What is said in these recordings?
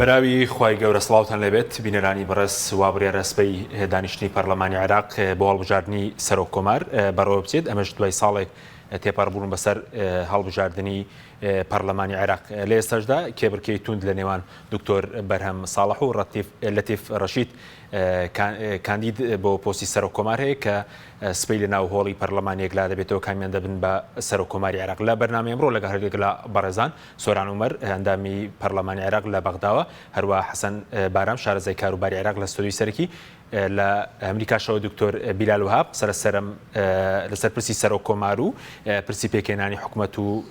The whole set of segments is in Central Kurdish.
بەراوی خوای گەورە سڵاوتان لەبێت بینەرانی بەڕێز وابڕێرە سبەی دانیشتنی پەرلەمانی عێراق بۆ هەڵبژاردننی سەرۆک کۆمار بەڕەوە بچێت ئەمەش دوای ساڵێک تێپەڕبوون بەسەر هەڵبژاردننی پەرلەمانی عێراق لە ئێستاشدا کێبڕکەی توند لە نێوان دکتۆر بەرهەم ساڵح و لەتیف ڕەشید کاندید بۆ پۆستی سەرۆک کۆمار هەیە کە سبەی لە ناو هۆڵی پەرلەمانیەکلا دەبێتەوە کامیان دەبن بە سەرۆک کۆماری عێراق لە بەرنامە ئەمڕۆ لەگەڵ هەردێکلا بەڕێزان سۆران عومەر ئەندامی پەرلەمانی عێراق لە بەغداوە هەروە حەسەن بارام شارەزای کاروباری عێراق لە ستۆدیۆی سەرەکی لە ئەمریکاشەوە دکتۆر بیلال وهاب لەسەر پرسی سەرۆک کۆمار و پرسی پێکێنانی حکوومەت و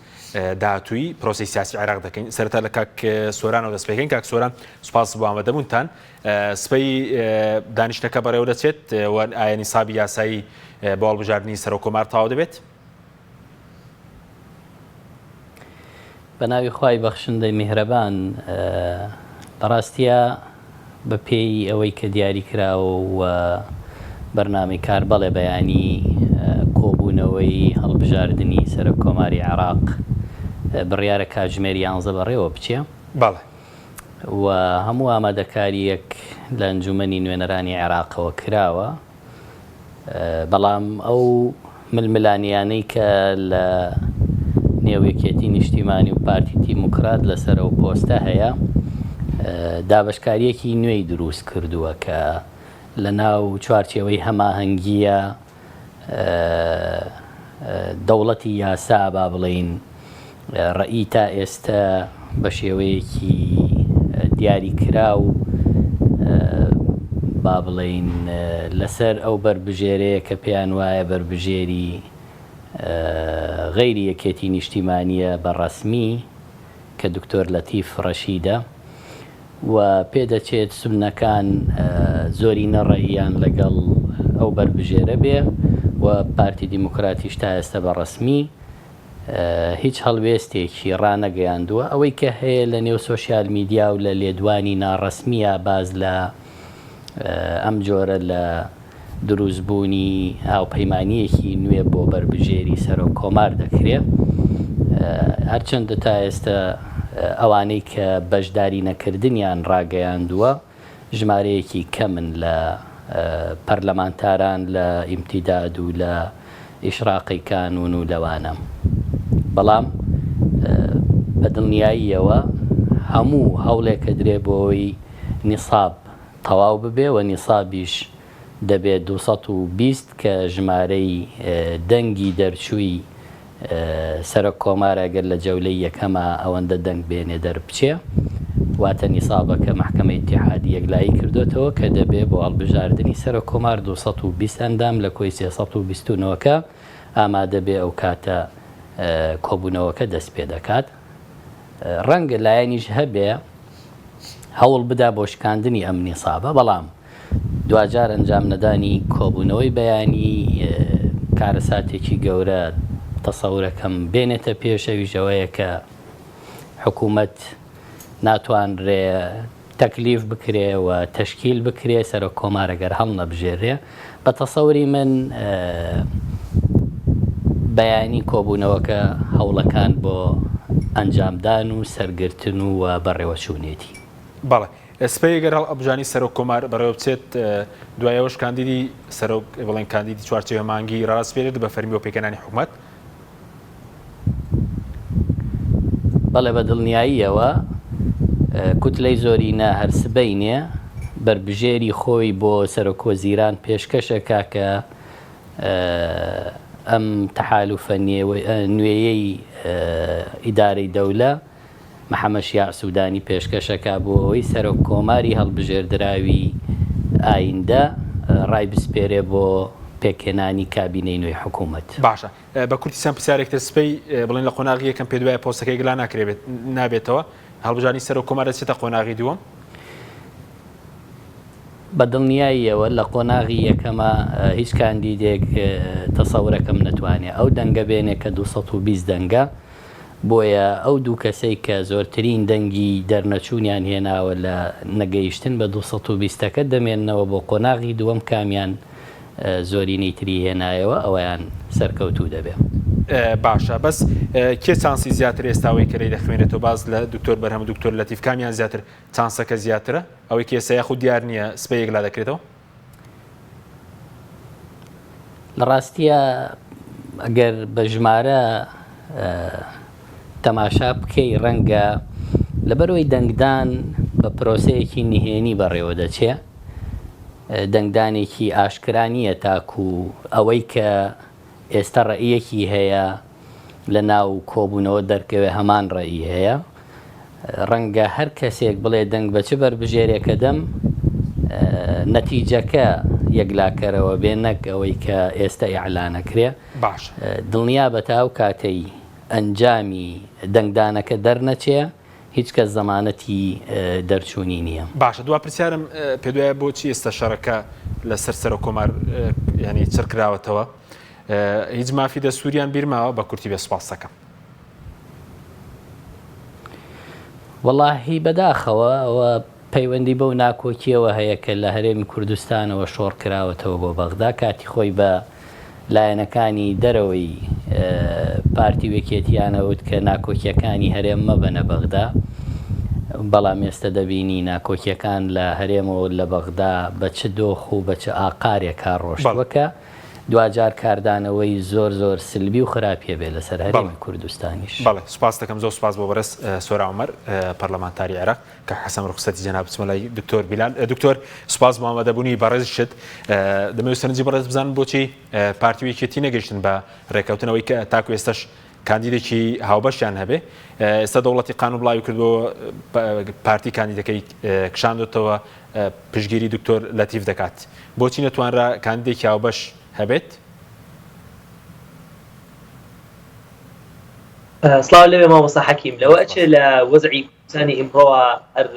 داهاتووی پرۆسی سیاسی عێراق دەکەین. سەرەتا لە کاک سۆرانەوە دەست پێکەین. کاک سۆران سوپاس بۆ ئامادەبوونتان. سبەی دانیشتەکە بەڕێوە دەچێت ئایا نیسابی یاسایی بۆ هەڵبژاردننی سەرۆک کۆمار تەواو دەبێت؟ بە ناوی خوای بەخشندەی میهرەبان بەڕاستیە بە پێی ئەوەی کە دیاری کراوە و بەرنامەی کاربەڵێ بەیانی کۆبوونەوەی هەڵبژاردننی سەرۆک کۆماری عێراق بڕیارە کاتژمێر 11 بەڕێوە بچێ بەڵێ و هەموو ئامادەکاریەک لە ئەنجومەنی نوێنەرانی عێراقەوە کراوە، بەڵام ئەو ململانیانەی کە لە نێوەیەکێتی نیشتیمانی و پارتی دیموکرات لەسەر ئەو پۆستە هەیە دابشکاریەکی نوێی دروست کردووە کە لە ناو چوارچێوەی هەماهەنگیە دەوڵەتی یاسا با بڵین ڕەئی تا ئێستا بە شێوەیەکی دیاری کرا و با بڵین لەسەر ئەو بربژێرەیە کە پێیان وایە بربژێری غەیری یەکێتی نیشتیمانیە بەڕەسمی کە دکتۆر لەتیف ڕەشیدە و پێدەچێت سونەکان زۆری نەڕەییان لەگەڵ ئەو بربژێرە بێ و پارتی دیموکراتیش تا ئێستا بەڕەسمی هیچ هەڵوێستێکی ڕانەگەیاندووە. ئەوەی کە هەیە لە نێو سۆشیال میدیا و لە لێدوانی ناڕەسمیە باز لە ئەم جۆرە لە دروستبوونی هاوپەیمانیەکی نوێ بۆ بربژێری سەرۆک کۆمار دەکرێت، هەرچەندە تا ئێستا ئەوانەی کە بەشداری نەکردنیان ڕاگەیاندووە ژمارەیەکی کەمن لە پەرلەمانتاران لە ئیمتیداد و لە ئیشراقی کانون و لەوانە، بەڵام بە دڵنیاییەوە هەموو هەوڵێکە درێ بۆەوەی نیساب تەواو ببێ و نیسابیش دەبێت 220 کە ژمارەی دەنگی دەرچووی سەرۆک کۆمارە گەر لە جەولەی یەکەمە ئەوەندە دەنگ بێنێ دەربچێ، واتە نیسابەکە محکەمەی ئیتیحادی یەکلایی کردوێتەوە کە دەبێت بۆ هەڵبژاردننی سەرۆک کۆمار 220 ئەندام لە کۆی 329کە ئامادە بێ ئەو کاتە کۆبوونەوەکە دەست پێ دەکات. ڕەنگە لایەنیش هەبێ هەوڵ بدا بۆ شکاندنی ئەم نیسابە، بەڵام دوجار ئەنجام نەدانی کۆبوونەوەی بەیانی کارەساتێکی گەورە تەسەورەکەم بێنێتە پێشەویژەوەیە کە حکوومەت ناتوانرێ تەکلیف بکرێ و تەشکیل بکرێ سەرۆک کۆمارەگەر هەڵ نەبژێرێ. بە تەسەوری من بەیانی کۆبوونەوەکە هەوڵەکان بۆ ئەنجامدان و سەرگرتن و بەڕێوەچوونێتی. بەڵێ سبەی گەر هەڵبژاردننی سەرۆک کۆمار بەڕێوە بچێت دوایەوەش کاندیدی سەرۆک بڵێن کاندیدی چوارچێوە مانگی ڕاستپێرێت بە فەرمی بۆ پێکەنانی حکوومەت؟ بەڵێ بە دڵنیاییەوە کوتلەی زۆرینە هەر سبەینێ بربژێری خۆی بۆ سەرۆکوەزیران پێشکەشەکە کە ئەم تەحالوفە نوێیەی ئیدارەی دەولە محەممەد شیاع سوودانی پێشکەشەکە بۆ ئەوەی سەرۆک کۆماری هەڵبژێردراوی ئایندە ڕای بسپێرێ بۆ پێکێنانی کابینەی نوێی حکوومەت. باشە بە کورتیسان پرسیارێکتر سبەی بڵێن لە قۆناغی یەکەم پێ دوای پۆستەکەی گلا نابێتەوە هەڵبژاردننی سەرۆک کۆمار دەچێتە قۆناغی دووەم؟ بە دڵنیاییەوە لە قۆناغی یەکەمە هیچ کاندیدێک تەسەورەکەم نەتوانێت ئەو دەنگە بێنێ کە 220 دەنگە، بۆیە ئەو دوو کەسەی کە زۆرترین دەنگی دەرنەچوونیان هێناوە لە نەگەیشتن بە 220ەکە دەمێننەوە بۆ قۆناغی دووەم کامیان زۆرینەی تری هێنایەوە ئەویان سەرکەوتوو دەبێت. باشە بەس کێ چانسی زیاتر ئێستاوەی کەی دەخوێنێتەوە باز لە دکتۆر بەرهەم دکتۆر لەتیف کامیان زیاتر چانسەکە زیاترە ئەوەی کێسە یاخود دیار نییە سپەیەک لا دەکرێتەوە لە ڕاستیە ئەگەر بە ژمارە تەماشا بکەی ڕەنگە لەبەرەوەی دەنگدان بە پرۆسەیەکی نهێنی بەڕێوە دەچێ دەنگدانێکی ئاشکرانیە تاکو ئەوەی کە ئێستا ڕێیەکی هەیە لە ناو کۆبوونەوە دەرکەوێ هەمان ڕێی هەیە ڕەنگە هەر کەسێک بڵێ دەنگ بە چ بەربژێرێکە دەم نەتیجەکە یەکلاکەرەوە بێ نەک ئەوەی کە ئێستا ئیعلانەکرێ باش دڵنیا بە تاو کاتەی ئەنجامی دەنگدانەکە دەرنەچێ هیچ کەس زەمانەتی دەرچوونی نییە باشە دوا پرسیارم پێ دوایە بۆچی ئێستا شەڕەکە لەسەر سەر کۆمار ینی چرکراوەتەوە هیچ مافی دە سووریان بیرماوە بە کورتی بێ سوپاس دەکەم وەڵاهی بەداخەوە ئەوە پەیوەندی بەو ناکۆکیەوە هەیە کە لە هەرێمی کوردستانەوە شۆڕ کراوەتەوە بۆ بەغدا کاتی خۆی بە لایەنەکانی دەرەوەی پارتی وەکێتیانەوت کە ناکۆکیەکانی هەرێم مەبەنە بەغدا بەڵام ئێستا دەبینی ناکۆکیەکان لە هەرێمەوە لە بەغدا بە چ دۆخ و بە چ ئاقارێک کار ڕۆشتوەکە دوجار کاردانەوەی زۆر سلبی و خراپیە بێ لەسەر هەرێمی کوردستانیش بەڵێ سوپاس دەکەم زۆر سوپاس بۆ بەرز سۆرا عومەر پەرلەمانتاری عێراق کە حەسەن ڕوخسەتی جەناب بچمە لای دکتۆر بیلال دکتۆر سوپاس بۆ ئامادەبوونی بەڕێزشت دەمەوێت سەرنجی بەڕێز بزانم بۆچی پارتی وەکێتی نەگەیشتن بە ڕێکەوتنەوەی کە تاکو ئێستاش کاندیدێکی هاوبەشیان هەبێ ئێستا دەوڵەتی قانون بڵاوی کردەوە پارتی کاندیدەکەی کشاندوتەوە پشگیری دکتۆر لەتیف دەکات بۆچی نەتوانرا کاندیدێکی هاوبەش هەبێت سڵاو لەوێ مامۆستا حەکیم لەوە ئەچێ لە وەزعی کوردستانی ئیمڕۆوە هەر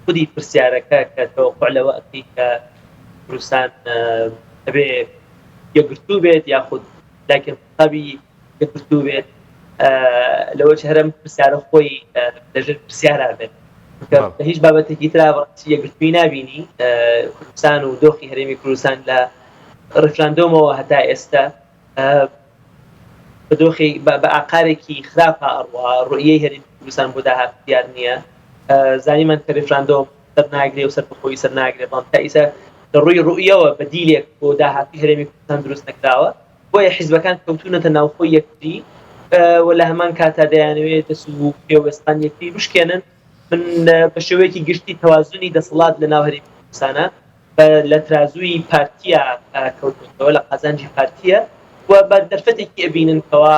خودی پرسیارەکە کە تەوەقوع لەوە ئەکەی کە کوردستان ئەبێ یەکگرتوو بێت یاخود لاکن قەبی یەکگرتوو بێت لەوە چ هەرم پرسیارە خۆی لەژێر پرسیارا بێت لە هیچ بابەتێکی ترا یەکگرتووی نبینی کوردستان و دۆخی هەرێمی کوردستان لە ڕفراندۆمەوە هەتا ئێستا بدۆخی بە ئاقارێکی خراپە ئەڕوا ڕوئیەی هەرێمی کوردستان بۆ داهات دیار نییە زانیمان کە ڕفراندۆم سەر ناگرێ و سەر بەخۆی سەر ناگرێت بەڵام تا ئێستا لە ڕووی ڕوئیەوە بەدیلێک بۆ داهاتی هەرێمی کوردستان دروست نەکراوە بۆیە حیزبەکان کەوتونەتە ناوخۆی یەکتری و لە هەمان کاتا دەیانەوێت دەست و پێوەستان یەکتری بشکێنن من بە شێوەیەکی گشتی تەوازنی دەسەڵات لە ناو هەرێمی کوردستانە لە ترازووی پارتیە کەوتنەوە لە قازانجی پارتیە و بە دەرفەتێکی ئەبیننکەوە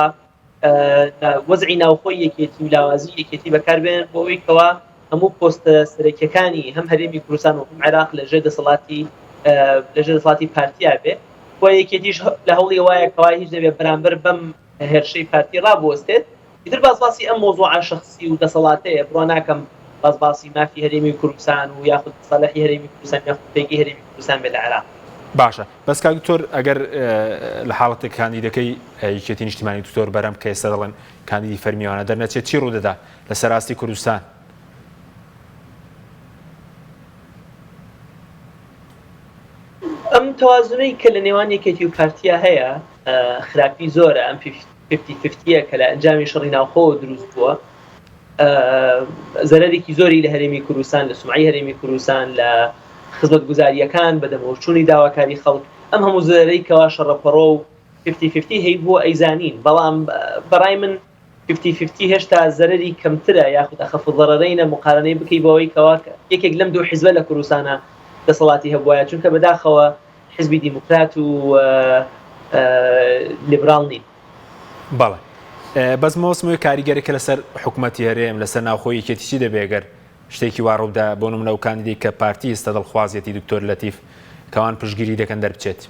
وەزعی ناوخۆی یەکێتی و لاوازی یەکێتی بەکاربێن بۆ ئەوەی کەوا هەموو پۆستە سەرەکیەکانی هەم هەرێمی کوردستان و هەم عێراق لەژێر دەسەڵاتی پارتیا بێ بۆ یەکێتیش لە هەوڵی وایە کەوا هیچ دەبێت بەرامبەر بەم هێرشەی پارتی ڕابوەستێت ئیتر باسباسی ئەم مۆزوعە شەخسی و دەسەڵاتەیە بڕوا ناکەم باسباسی مافی هەرێمی کوردستان و یاخود ساڵحی هەرێمی کوردستان یاخود پێنگی هەرێمی کوردستان بێت لە عێراق باشە بەس کاک دکتۆر ئەگەر لە حاڵەتێک کاندیدەکەی یەکێتی نیشتیمانی دکتۆر بەرەم کە ئێستا دەڵێن کاندیدی فەرمیوانە دەرنەچێت چی ڕوودەدا لە سەراستی کوردستان ئەم تەوازنەی کە لە نێوان یەکێتی و پارتیا هەیە خراپی زۆرە ئەم 50-50ە کە لە ئەنجامی شەڕی ناوخۆوە دروست بووە زەرێکی زۆری لە هەرێمی کوردستان لە سومعی هەرێمی کوردستان لە خزمەت گوزاریەکان بەدەمەوەچوونی داواکاری خەڵک ئەم هەموو زەرەی کەوا شەڕەپەڕۆ و 50-50 هەیە بووە ئەیزانین بەڵام بەڕای من 50-50 هێشتا زەرەری کەمترە یاخود ئەخەفض ضەرەرەینە مقارنەی بکەی بەوەی کەوا یەکێک لەم دوو حیزبە لە کوردستانە دەسەڵاتی هەبووایە چونکە بەداخەوە حیزبی دیموکرات و لیبرال نین بەڵێ بەس مۆسمەوەی کاریگەرێکە لەسەر حکوومەتی هەرێم لەسەر ناوخۆی یەکێتیی دەبێگەر شتێکی واڕوودا بۆ نمونە و کاندیدی کە پارتی ئێستا دڵخوازیەتی دکتۆر لەتیف کەوان پشگیری دەکەن دەربچێت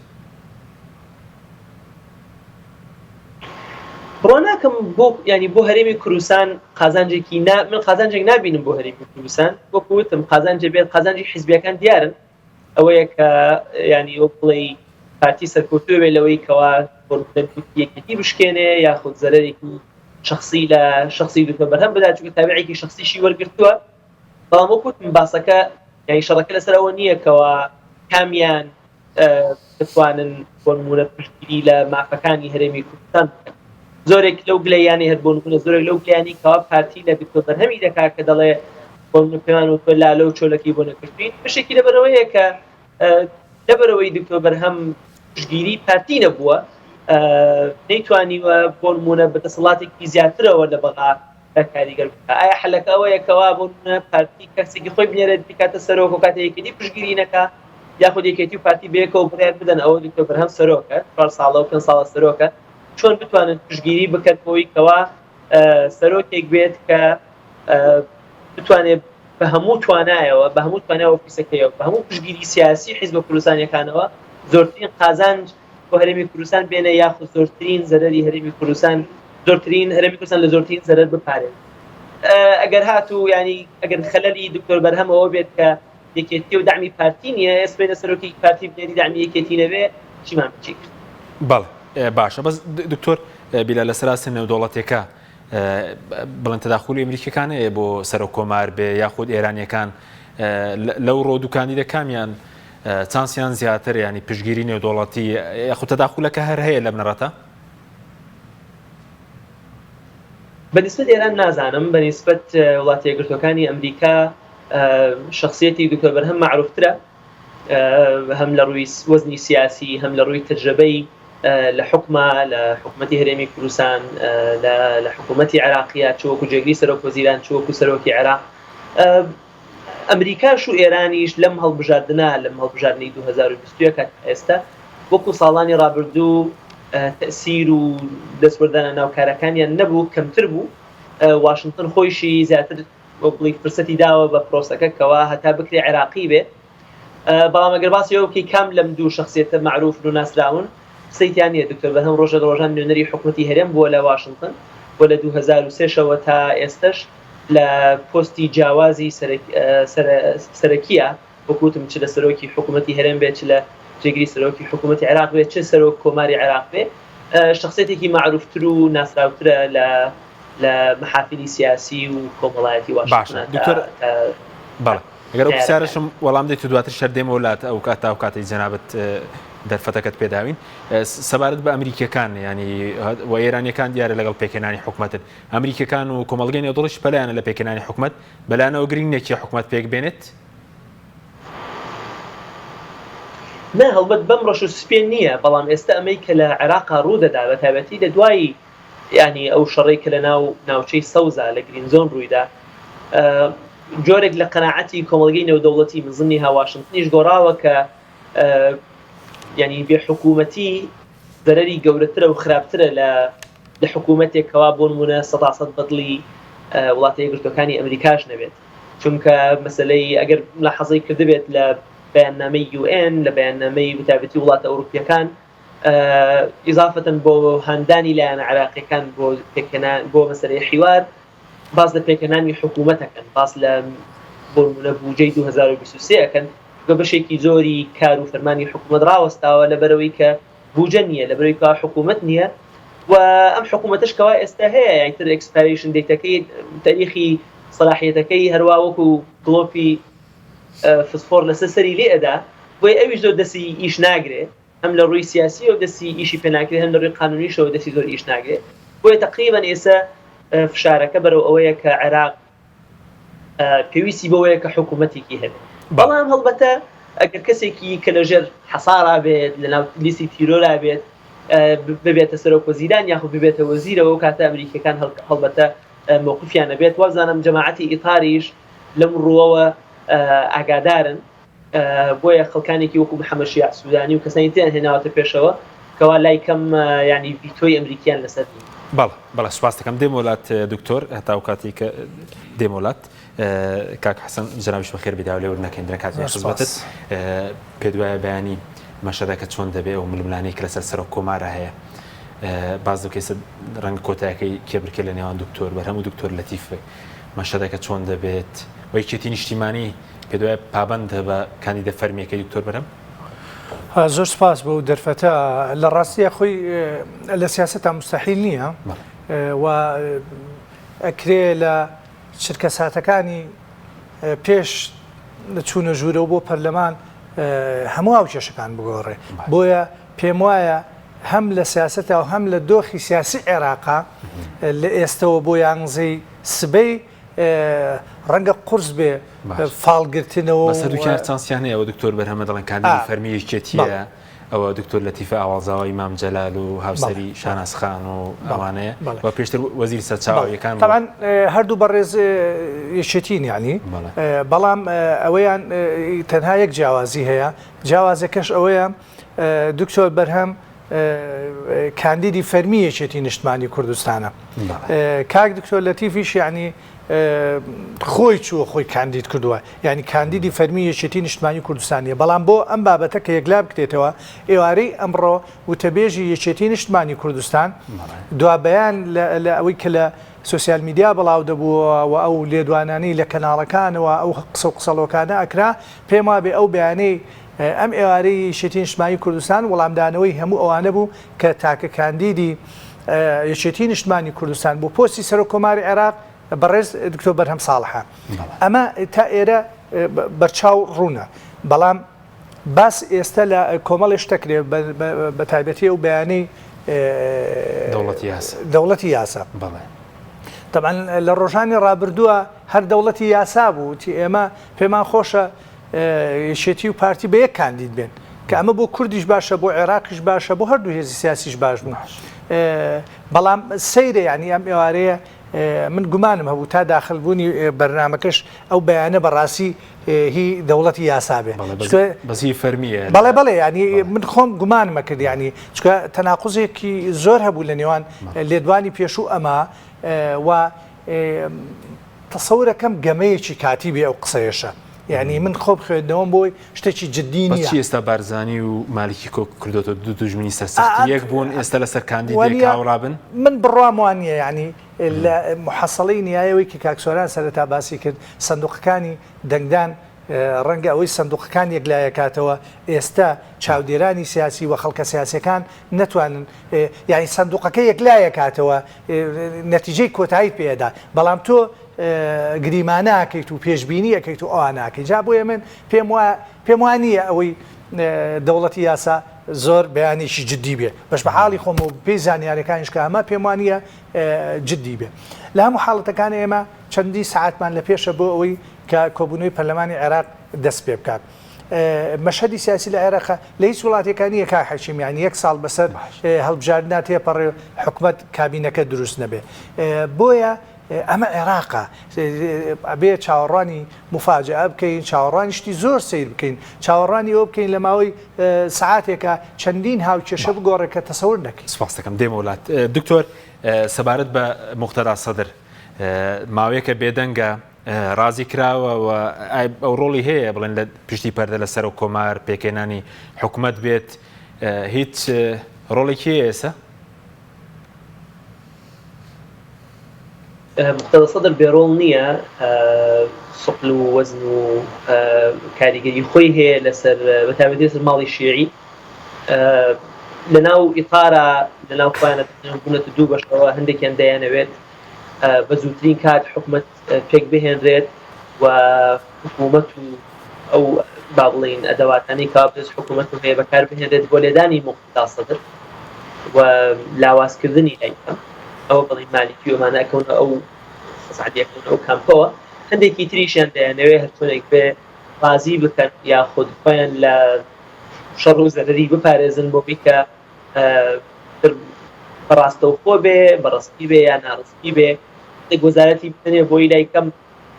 بڕۆ ناکەم بۆ ینی بۆ هەرێمی کوردستان قازانجێکی من قازانجێک نبینم بۆ هەرێمی کوردستان وەکوتم قازانجێ بێت قازانجی حیزبیەکان دیارن ئەوەیە کە ینی وەک بڵێ پارتی سەرکەوتووە بێت لەوەی کەوا یەکێتی بشکێنێ یاخود زەرێکی شخصی لە شخصی دکتۆر بەرهەم بدات چونکە تابعێکی شخصیشی وەرگرتووە بەڵام وەکوتم باسەکە یعنی شەڕەکە لەسەرەوە نییە کەوا کامیان دەتوانن بۆ نمونە پشتگیری لە مافەکانی هەرێمی کوردستان زۆرێک لەو گلەیانی هەربوون زۆرێک لەو گلەیانی کەوا پارتی لە دکتۆر بەرهەمی دەکات کە دەڵێ پێمان و لالە و چۆلەکی بۆ نەکردین بەشێکی لەبەرەوەیە کە لەبەرەوەی دکتۆر بەرهەم پشتگیری پارتی نەبووە نەیتوانیوە بۆ نمونە بەدەسەڵاتێکی زیاترەوە لە بەغا کاریگەر ئایا حەلەکە ئەوەیە کەوا بۆ پارتی کەسێکی خۆی بنێرێت بکاتە سەرۆک و کاتێکیدی پشتگیری نەکا یاخود یەکێتی و پارتی بەیەکەوە بڕیار بدەن ئەوە دکتۆر بەرهەم سەرۆکە 4 ساڵە و 5 ساڵە سەرۆکە چۆن بتوانن پشتگیری بکات بۆی کەوا سەرۆکێک بێت کە بتوانێت بە هەموو توانایەوە بە هەموو توانای ئۆفیسەکەیەوە بە هەموو پشتگیری سیاسی حیزب کوردستانیەکانەوە زۆرترین قازانج بۆ هەرێمی کوردستان بێنە یاخود زۆرترین زەرەری هەرێمی کوردستان زۆرترین هەرێمی کوردستان لە زۆرترین زەرەر بپارێت ئەگەر هاتوو ینی ئەگەر خەلەلی دکتۆر بەرهەمەوە بێت کە یەکێتی و دامی پارتی نییە ئێسپێنە سەرۆکی پارتی بنێری دامی یەکێتی نەبێ چیمان بچی کرد بەڵێ باشە بەس دکتۆر بیلا لە سەراسی نێودوڵەتێکە بڵند تەداخلی ئەمریکیەکانەیە بۆ سەرۆک کۆمار بێ یاخود ئێرانیەکان لەو ڕۆدووکانی دەکامیان چانسیان زیاتر ینی پشتگیری نێودوڵەتی یاخود تەداخولەکە هەر هەیە لە بنەڕەتە بەنسبەت ئێران نازانم بەنسبەت وڵاتی یەکگرتوەکانی ئەمریکا شخصیەتی دکتۆر بەرهەم معروفترە هەم لە ڕووی وەزنی سیاسی هەم لە ڕووی تەجربەی لە حکومە لە حکوومەتی هەرێمی کوردستان لە حکوومەتی عێراقیە چۆکو جێگری سەرۆک وەزیران چۆکو سەرۆکی عێراق ئەمریکاش و ئێرانیش لەم هەڵبژاردنە لەم هەڵبژاردنەی 2021 ئێستا وەکو ساڵانی ڕابردوو تەسیر و دەستوەردانە ناوکارەکانیان نەبوو کەمتر بوو واشنگتن خۆیشی زیاتر بڵی فرسەتی داوە بە پرۆسەکە کەوا هەتا بکرێ عێراقی بێ بەڵام ئەگەر باسی ئەوکەی کام لەم دوو شخصیەتە معروف و ناسراون سەیتیانە دکتۆر بەرهەم ڕۆژە ڕۆژان نوێنەری حکوومەتی هەرێم بووە لە واشنگتن بۆ لە 2003 تا ئێستش لە پۆستی جیاوازی سەرەکیە وەکوتم چ لە سەرۆکی حکوومەتی هەرێم بێت چ لە جێگری سەرۆکی حکوومەتی عێراق بێت چه سەرۆک کۆماری عێراق بێ شخصیەتێکی معروفتر و ناسراوترە لە محافلی سیاسی و کۆمەڵایەتی واشنگتن بەڵێ ئەگەر ئەو پرسیارەشم وەڵام دێت دواتر شەردێمە وڵات ئەو کاتا و کاتی جەنابەت دەرفەتەکەت پێداوین سەبارەت بە ئەمریکیەکان ینی و ئێرانیەکان دیارە لەگەڵ پێکێنانی حکوومەتن ئەمریکیەکان و کۆمەڵگەی نێودوڵیش پەلایانە لە پێکێنانی حکوومەت بەلایەنەوە گرنگێکی حکوومەت پێک بێنێت نه هەڵبەت بەم ڕۆژ و سپێن نییە بەڵام ئێستا ئەمەی کە لە عێراقا ڕوودەدا بە تایبەتی لە دوایی ینی ئەو شەڕێک کە لە ناوچەی سەوزا لە گرینزۆن ڕوویدا جۆرێک لە قەناعەتی کۆمەڵگەی نێودەوڵەتی مزنی هاواشنگتنیش گۆڕاوە کە ینی بێ حکوومەتی زەرەری گەورەترە و خراپترە لە حکوومەتێکەوە بۆ نمونە 100% بەدڵی وڵاتی یەکگرتوەکانی ئەمریکاش نەبێت چونکە مەسەلەی ئەگەر لە حەزی کردبێت لە بەیاننامەی UN لە بەیاننامەی وتابەتی وڵاتە ئەوروپیەکان ئیزافەتەن بۆ هەندانی لایەنە عێراقیەکان بۆ مەسەلەی حیوار باز لە پێکەنانی حکوومەتەکەن باز لە بۆ نمونە بودجەی 2023 ئەکەن بەشێکی زۆری کار و فەرمانی حکوومەت ڕاوەستاوە لەبەرەوەی کە بودجە نییە لەبەرەوەی کە حکوومەت نییە و ئەم حکوومەتش کەوا ئێستا هەیە یانتر ئەکسپایریشن دەیتەکەی تاریخی سەلاحیەتەکەی هەروە وەکو گڵۆپی فسفۆر لەسەر سەری لێ ئەدا بۆی ئەویش زۆر دەستی ئیش ناگرێ هەم لە ڕووی سیاسی و دەستی ئیشی پێناکرێت هەم لە ڕووی قانونیشەوە دەستی زۆر ئیش ناگرێت بۆیە تقریبا ئێستا فشارەکە بەرەو ئەوەیە کە عێراق پێویستی بەوەیە کە حکوومەتێکی هەبێت بەڵام هەڵبەتە ئەگەر کەسێکی کە لەژێر حەسارا بێت لە ناو لیستی تیرۆرا بێت ببێتە سەرۆک وەزیران یاخود ببێتە وەزیرەوە کاتە ئەمریکیەکان هەڵبەتە مووقفیانە بێت وازانم جەماعەتی ئیتاریش لەم ڕووەوە ئاگادارن بۆیە خەڵکانێکی وەکو محەممەد شیع سوودانی و کەسانی تیان هێناوەتە پێشەوە کەوا لای کەم ینی ڤیتۆی ئەمریکیان لەسەر بەڵێ سوپاس دەکەم دێم وڵات دکتۆر هەتا و کاتی کە دێم وڵات کاک حەسەن جەنابیش بەخێر بێداو لێ وەرنەکەین درەکاتی خزمەتت پێ دوایە بەیانی مەشەدەکە چۆن دەبێ و ململانەی کە لەسەر سەرۆک کۆمارە هەیە باز دەکەیسە ڕەنگ کۆتایەکەی کێبرکە لە نێوان دکتۆر بەرهەم و دکتۆر لەتیفێ مەشەدەکە چۆن دەبێت وەی کێتی نیشتیمانی پێ دوایە پابەندە بە کاندیدە فەرمیەکەی دکتۆر بەرهەم زۆر سپاس بۆ دەرفەتە لە ڕاستیە خۆی لە سیاسەتا مستەحیل نییە و ئەکرێ لە شرکە ساتەکانی پێش لە چوونە ژوورەوە بۆ پەرلەمان هەموو ئەو کێشەکان بگۆڕێ بۆیە پێم وایە هەم لە سیاسەتە و هەم لە دۆخی سیاسی عێراقا لە ئێستەوە بۆ یانزەی سبەی ڕەنگە قورس بێ فاڵگرتنەوە بەسەر دوکار چانسیانەیە ئەوە دکتۆر بەرهەمە دەڵێن کاندیدی فەرمیەکێتیە ئەوە دکتۆر لەتیفە ئاوازاوی مام جەلال و هاوسەری شاناسخان و ئەوانەیە و پێشتر وەزیر سەرچاوەکان طبعا هەردوو بەڕێز یەکێتین یعنی بەڵام ئەوەیان تەنها یەک جیاوازی هەیە جیاوازەکەش ئەوەیە دکتۆر بەرهەم کاندیدی فەرمی یەکێتی نیشتمانی کوردستانە کاک دکتۆر لەتیفیش یعنی خۆی چووە خۆی کاندید کردووە یعنی کاندیدی فەرمی یەکێتی نیشتمانی کوردستانیە بەڵام بۆ ئەم بابەتە کە یەکلا بکرێتەوە ئێوارەی ئەمڕۆ وتەبێژی یەکێتی نیشتمانی کوردستان دوابەیان لە ئەوەی کە لە سوسیال میدیا بەڵاو دەبووە و ئەو لێدوانانی لە کەناڵەکانەوە ئەو قسە و قسەڵۆکانە ئەکرا پێم وابێ ئەو بەیانەی ئەم ئێوارەی یەکێتی نیشتمانی کوردستان وەڵامدانەوەی هەموو ئەوانە بوو کە تاکە کاندیدی یەکێتی نیشتمانی کوردستان بۆ پۆستی سەرۆکۆماری عێراق بەڕێز دکتۆر بەرهەم ساڵحە ئەمە تا ئێرە بەرچاو ڕوونە بەڵام باس ئێستا لە کۆمەڵی شتەکرێ بە تایبەتی و بەیانەی دەوڵەتی یاسا طبعا لە ڕۆژانی ڕابردووە هەر دەوڵەتی یاسا بوو تی ئێمە پێمان خۆشە یەکێتی و پارتی بە یەک کاندید بێن کە ئەمە بۆ کوردیش باشە بۆ عێراقیش باشە بۆ هەردوو هێزی سیاسیش باش بوو بەڵام سەیرە یعنی ئەم ئێوارەیە من گومانم هەبوو تا داخلبوونی بەرنامەکەش ئەو بەیانە بەڕاستی هی دەوڵەتی یاسا بێ بەزی فەرمیە بەڵێ ینی من خۆم گومانمە کرد ینی چکە تەناقوزێکی زۆر هەبوو لە نێوان لێدوانی پێشوو ئەمە و تەسەورەکەم گەمەیەکی کاتی بێ ئەو قسەیەشە یعنی من خۆ خوێندنەوەم بۆی شتێکی جددی نیە ئێستا بارزانی و مالکی کۆ کردوەوە دوو دوژمنی سەرسەختی یەک بوون ئێستا لەسەر کاندیدێک هاوڕابن من بڕوام وانە ینی لە محەسەڵەی نیایەوەی کە کاکسۆران سەرەتا باسی کرد سندوقەکانی دەنگدان ڕەنگە ئەوەی سندوقەکان یەکلایەکاتەوە ئێستا چاودێرانی سیاسی و خەڵکە سیاسەکان نەتوانن یعنی سندوقەکە یەکلایەکاتەوە نەتیجەی کۆتایی پێدا بەڵام تۆ گریمانەکەیت و پێشببینی ئەەکەیت و ئەواناکەی جا بۆیە من پێم وانە ئەوەی دەوڵەتی یاسا زۆر بەیانێکی جددی بێ بەش بە حاڵی خۆم و پێی زانیارەکانیش کە ئەمە پێم وانە جددی بێ لە هەموو حاڵەتەکانی ئێمە چەندی ساعتمان لە پێشە بۆ ئەوەی کە کۆبوونەوەی پەرلەمانی عێراق دەست پێ بکات مەشهدی سیاسی لە عێراق لە هیچ وڵاتەکانی کا حەکیمیانی یەک ساڵ بەسەر هەڵبژاردننا تێپەڕێ حکومت کابینەکە دروست نەبێ بۆیە ئەمە عێراقا ئەبێ چاوەڕوانی مفاجئە بکەین چاوەڕوانی شتی زۆر سیر بکەین چاوەڕوانی ئەوە بکەین لە ماوەی سعاتێکە چەندین هاوکێشە بگۆڕێکە تەسەور نەکەین. سپاس دەکەم دێمە وڵات دکتۆر سەبارەت بە موختەرا سەدر ماوەیەکە بێدەنگە ڕازی کراوە و ئەو ڕۆڵی هەیە بڵێن لە پشتی پەردە لە سەر و کۆمار پێکێنانی حکوومەت بێت هیچ ڕۆڵێکی هەیە ئێستا؟ مختار صدر بێڕۆڵ نییە سوقل و وەزن و کاریگەری خۆی هەیە لەسەر بەتابەتی لەسەر ماڵی شیعی لەناو ئیقارە لەناو خۆیانەبوونەتە دوو بەشەوە هەندێکیان دەیانەوێت بە زووترین کات حکوومەت پێک بهێنرێت و حکوومەت و ئەو با بڵێن ئەدەواتانی کابرس حکوومەت و هەیە بەکار بهێنرێت بۆ لێدانی مختار صدر و لاوازکردنی ئەیکەم ئەو بڵی مالیکی ومانە ئەکەونە ئەو سعدیەکەون ئەو کامپەوە هەندێکی تریشیان دەیانەوێت هەرچۆنێک بێ بازی بکەن یاخود خۆیان لە شەڕ و زەرەری بپارێزن بۆ بیکە بەڕاستەوخۆ بێ بەڕستی بێ یا ناڕستی بێ گۆزارەتی بتنێ بۆی لایکەم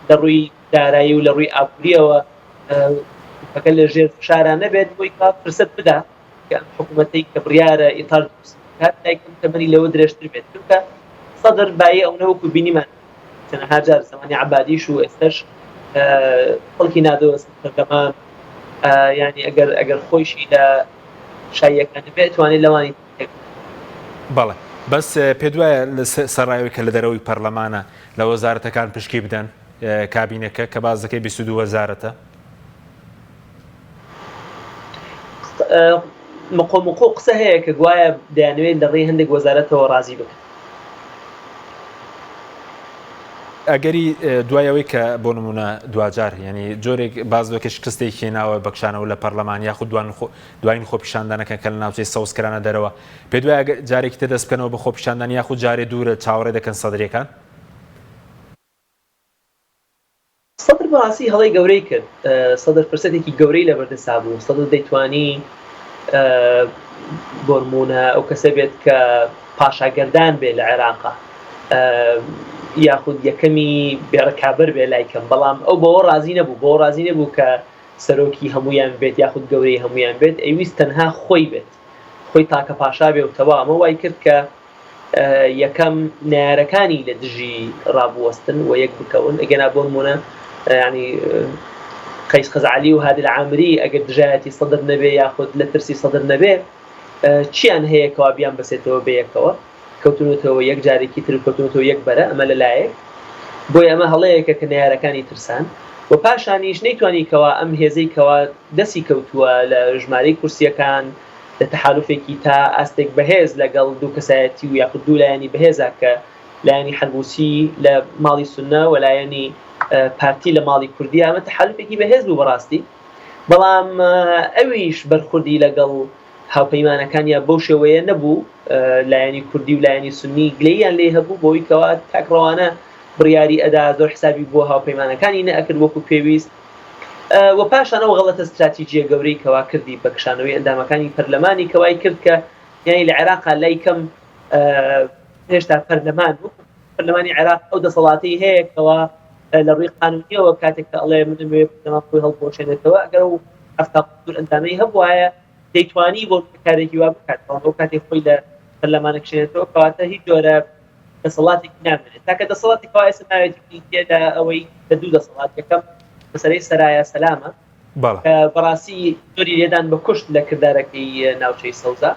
لە ڕووی دارایی و لە ڕووی ئابووریەوە فەکە لە ژێر فشاران نەبێت بۆی کا فرسەت بدا کە حکوومەتەی کە بڕیارە ئیتار کات لایکم تەمەنی لەوە درێژتر بێت چونکە سەدر بایە ئەو نەوەکو بینیمان تەنەها جار زەمانی عەبادیش و ئێستاش خەڵکی نادۆست تەرجەمان یعنی ئەگەر خۆیشی لە شایەکان بێت توانێت لەوانی بەڵێ بەس پێ دوایە سەرڕایەوەی کە لە دەرەوەی پەرلەمانە لە وەزارەتەکان پشکی بدەن کابینەکە کە باز دەکەی 22 وەزارەتە مقۆ قسە هەیە کە گوایە دەیانوێت لە ڕێی هەندێک وەزارەتەوە ڕازی بکەن ئەگەری دوایەوەی کە بۆ نمونە دوجار ینی جۆرێک باز دۆکە شکستێکی هێناوە بەکشانەوە لە پەرلەمان یاخود دوایین خۆپیشاندانەکە کە لە ناوچەی سەوزکرانە دەرەوە پێ دوای جارێکی تر دەست بکەنەوە بە خۆپیشاندان یاخود جارێ دوورە چاوەڕێ دەکەن سەدرەکان سەدر بەڕاستی هەڵەی گەورەی کرد سەدر فرسەتێکی گەورەی لە بەردەسا بوو سەدر دەیتوانی بۆ نمونە ئەو کەسە بێت کە پاشاگەردان بێ لە عێراقا یاخود یەکەمی بێڕکابەر بێ لایکەم بەڵام ئەو بەوە ڕازی نەبوو کە سەرۆکی هەمویان بێت یاخود گەورەی هەمویان بێت ئەویست تەنها خۆی بێت خۆی تاکە پاشا بێ و تەوا ئەمە وای کرد کە یەکەم نارەکانی لە دژی ڕابوەستن و یەک بکەون ئەگەنا بۆ نمونە ینی قەیس خەزعەلی و هادی العامری ئەگەر دژایەتی سەدر نەبێ یاخود لە ترسی سەدر نەبێ چیان هەیەکەوە بیان بەسێتەوە بەیەکەوە کەوتونەتەوە یەک جارێکی تر کەوتونەتەوە یەک بەرە ئەمە لەلایەک بۆی ئەمە هەڵەیەکە کە نارەکانی ترسان و پاشانیش نەیتوانیکەوە ئەم هێزەیکەوە دەستی کەوتووە لە ژمارەی کورسیەکان لە تەحالوفێکی تا ئاستێک بەهێز لەگەڵ دوو کەسایەتی و یاخود دوو لایەنی بەهێزە کە لایەنی حەلبوسی لە ماڵی سونە و لایەنی پارتی لە ماڵی کوردی ئەمە تەحالوفێکی بەهێز بوو بەڕاستی بەڵام ئەویش بەرخوردی لەگەڵ هاوپەیمانەکانیان بەو شێوەیە نەبوو لایەنی کوردی و لایەنی سونی گلەییان لێ هەبوو بۆی کەوا تاکڕەوانە بڕیاری ئەدا زۆر حسابی بۆ هاوپەیمانەکانی نەئەکرد وەکو پێویست و پاشانەوە غەڵەتە استراتیجیە گەورەی کەوا کردی بە کشانەوەی ئەندامەکانی پەرلەمانی کەوای کرد کە یانی لە عێراقا لای کەم هێشتا پەرلەمانی عێراق ئەو دەسەڵاتی هەیە کەوا لە ڕووی قانونیەوە کاتێک کە ئەڵێ من پەرلەمان خۆی هەڵپۆشێنێتەوە ئەگەر و ئەفتا ئەندامەی هەبوایە دەیتوانی بۆ کارێکی وا بکات ئەو کاتێک خۆی لە پەرلەمانە کشێنێتەوە کەواتە هیچ جۆرە دەسەڵاتێکی نامێنێت تاکە دەسەڵاتی کەوا ئێستا ناوێتی تێدا ئەوەی لە دوو دەسەڵات یەکەم مەسەلەی سەرایە سەلامە کە بەڕاستی زۆری لێدان بە کوشت لە کردارەکەی ناوچەی سەوزە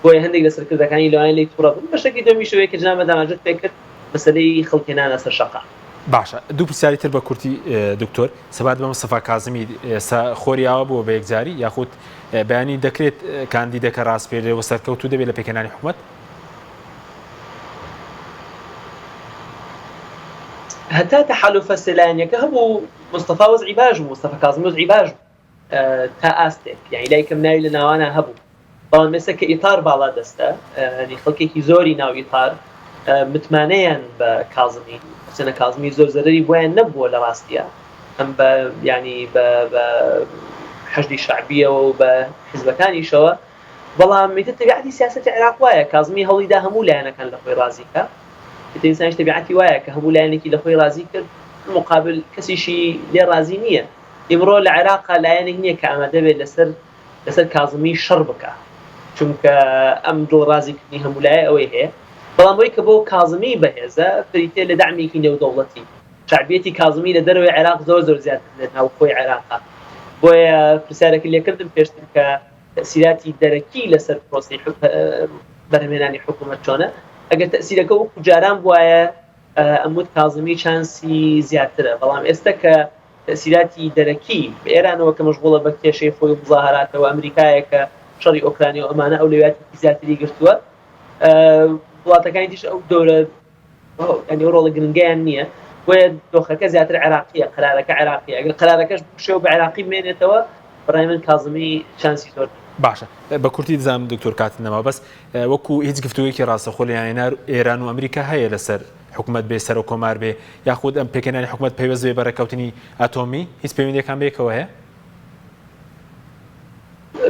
بۆیە هەندێک لە سەرکردەکانی لەوانەیە لێی تووڕە بوون بەشێکی دومی شەوەیە کە جناب داماژت پێ کرد مەسەلەی خەڵکێنانە سەر شەقا باشە دوو پرسیاری تر بە کورتی دکتۆر سەبات بە مستەفا کازمی خۆریاوە بووە بە یەکجاری یاخود بەیانی دەکرێت کاندیدەکە ڕاستپێرێەوە سەرکەوتو دەبێت لە پێکەنانی حکوومەت هەتا تەحالوفە سێلایەنیەکە هەبوو مستەفا وەزعی باش بوو مستەفا کازمی وەزعی باش تا ئاستێک یانی لای کەم ناوی لە ناوانە هەبوو بەڵام مێستا کە ئیتار باڵا دەستە خەڵکێکی زۆری ناو ئیتار متمانەیان بە کازمی حسێنە کازمی زۆر زەرەری بۆیان نەبووە لە ڕاستیە ئەم بە ینی بە حەشدی شعبیەوە و بە حیزبەکانیشەوە بەڵام میتر تەبیعەتی سیاسەتی عێراق وایە کازمی هەوڵیدا هەموو لایەنەکان لە خۆی ڕازیکە ئینسانیش تەبیعەتی وایە کە هەموو لایەنێکی لە خۆی ڕازی کرد مقابل کەسیشی لێ ڕازی نییە ئیمڕۆ لە عێراقا لایەنێک نییە کە ئامادە بێت لەسەر کازمی شەڕ بکە چونکە ئەم دڵڕازیکردنی هەموو لایە ئەوەی هەیە بەڵام بۆی کە بۆ کازمی بەهێزە فریتێ لە دعمێکی نێودەوڵەتی شعبیەتی کازمی لە دەرەوەی عێراق زۆر زیاتر لە ناوخۆی عێراقا بۆیە پرسیارێکی لێکردم پێشتر کە تەسیراتی دەرەکی لەسەر پرۆسی بەرهەمهێنانی حکوومەت چۆنە ئەگەر تەسیرەکە وەکو جاران بواە ئەمود کازمی چانسی زیاترە بەڵام ئێستا کە تەسیراتی دەرەکی بە ئێرانەوە کە مەشغوڵە بە کێشەی خۆی مزاهراتەوە ئەمریکایە کە شەڕی ئۆکرانی و ئەمانە ئەولویاتی زیاتری گرتووە وڵاتەکانی دیش ئەو دەورە ینی ڕۆڵە گرنگیان نییە بۆیە دۆخەکە زیاتر عێراقیە قەرارەکە عێراقی ئەگەر قەرارەکەش بشێ و بە عێراقی بمێنێتەوە بەڕای من کازمی چانسی زۆر باشە بە کورتی دزانم دکتۆر کاتن نەما بەس وەکو هیچ گفتوویەکی ڕاستەخۆ لە یانێنەر ئێران و ئەمریکا هەیە لەسەر حکوومەت بێ سەر و کۆمار بێ یاخود ئەم پێکەنانی حکوومەت پەیوەست بێ بە ڕێکەوتنی ئاتۆمی هیچ پەیوەندیەکان بێکەوە هەیە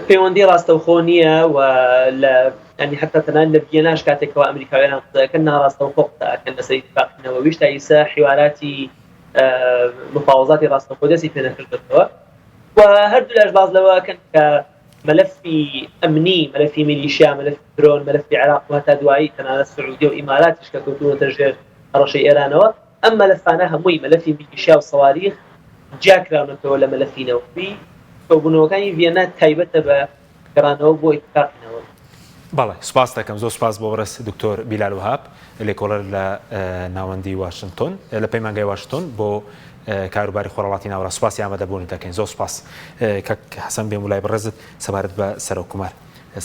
پەیوەندی ڕاستەوخۆ نییە و لە ینی حتا تەنان لە ڤیێناش کاتێکەوە ئەمریکاویان قسەکەن ناڕاستەوخۆ قسەکەن لەسەر اتفاقینەوە ویش تا ئیسا حیواراتی مفاوضاتی ڕاستەوخۆ دەستی پێ نەکردێتەوە و هەردوو لاش باز لەوەکەن کە ملفی ئەمنی ملفی میلیشیا ملفی درۆن ملفی عێراق و هەتا دوایی تەنانەت سعودی و ئیماراتیش کە کەوتوونەتە ژێر هەڕەشەی ئێرانەوە ئەم ملفانە هەمووی ملفی میلیشیا و سەواریخ جاکراونەتەوە لە ملفی نەوفی کۆبوونەوەکانی ڤیێنا تایبەتە بە گەڕانەوە بۆ ئیتفاقینەوە بەڵێ سوپاس دەکەم زۆر سوپاس بۆ بەڕێز دکتۆر بیلال وهاب لێکۆڵەر لە ناوەندی واشنگتن لە پەیمانگای واشنگتن بۆ کاروباری خۆرهڵاتی ناوەڕاست سوپاسی ئامادەبوون دەکەین زۆر سوپاس کە حەسەن بێم وڵای بەڕێزت سەبارەت بە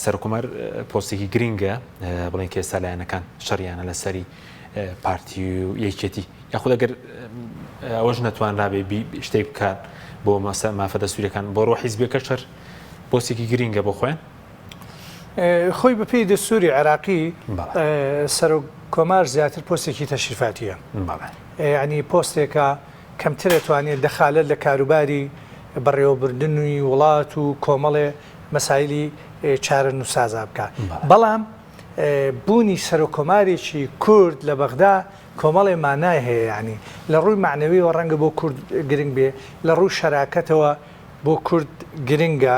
سەرۆکومار پۆستێکی گرینگە بڵێن کە ئێستا لایەنەکان شەڕیانە لەسەری پارتی و یەکێتی یاخود ئەگەر ئەوەش نەتوانرابێ شتێک بکات بۆ مافە دەستوریەکان بۆ ڕۆ حیزبێکە شەر پۆستێکی گرینگە بۆ خۆیان خۆی بەپێی دەستوری عێراقی سەرۆکۆمار زیاتر پۆستێکی تەشریفاتیە ینی پۆستێکە کەمتر دەتوانێت دەخالت لە کاروباری بەڕێوەبردننی وڵات و کۆمەڵێ مەسایلی چارە نووسازا بکە بەڵام بوونی سەرۆکۆمارێکی کورد لە بەغدا کۆمەڵێ مانای هەیە ینی لە ڕووی معنەویەوە ڕەنگە بۆ کورد گرنگ بێ لە ڕووی شەراکەتەوە بۆ کورد گرنگە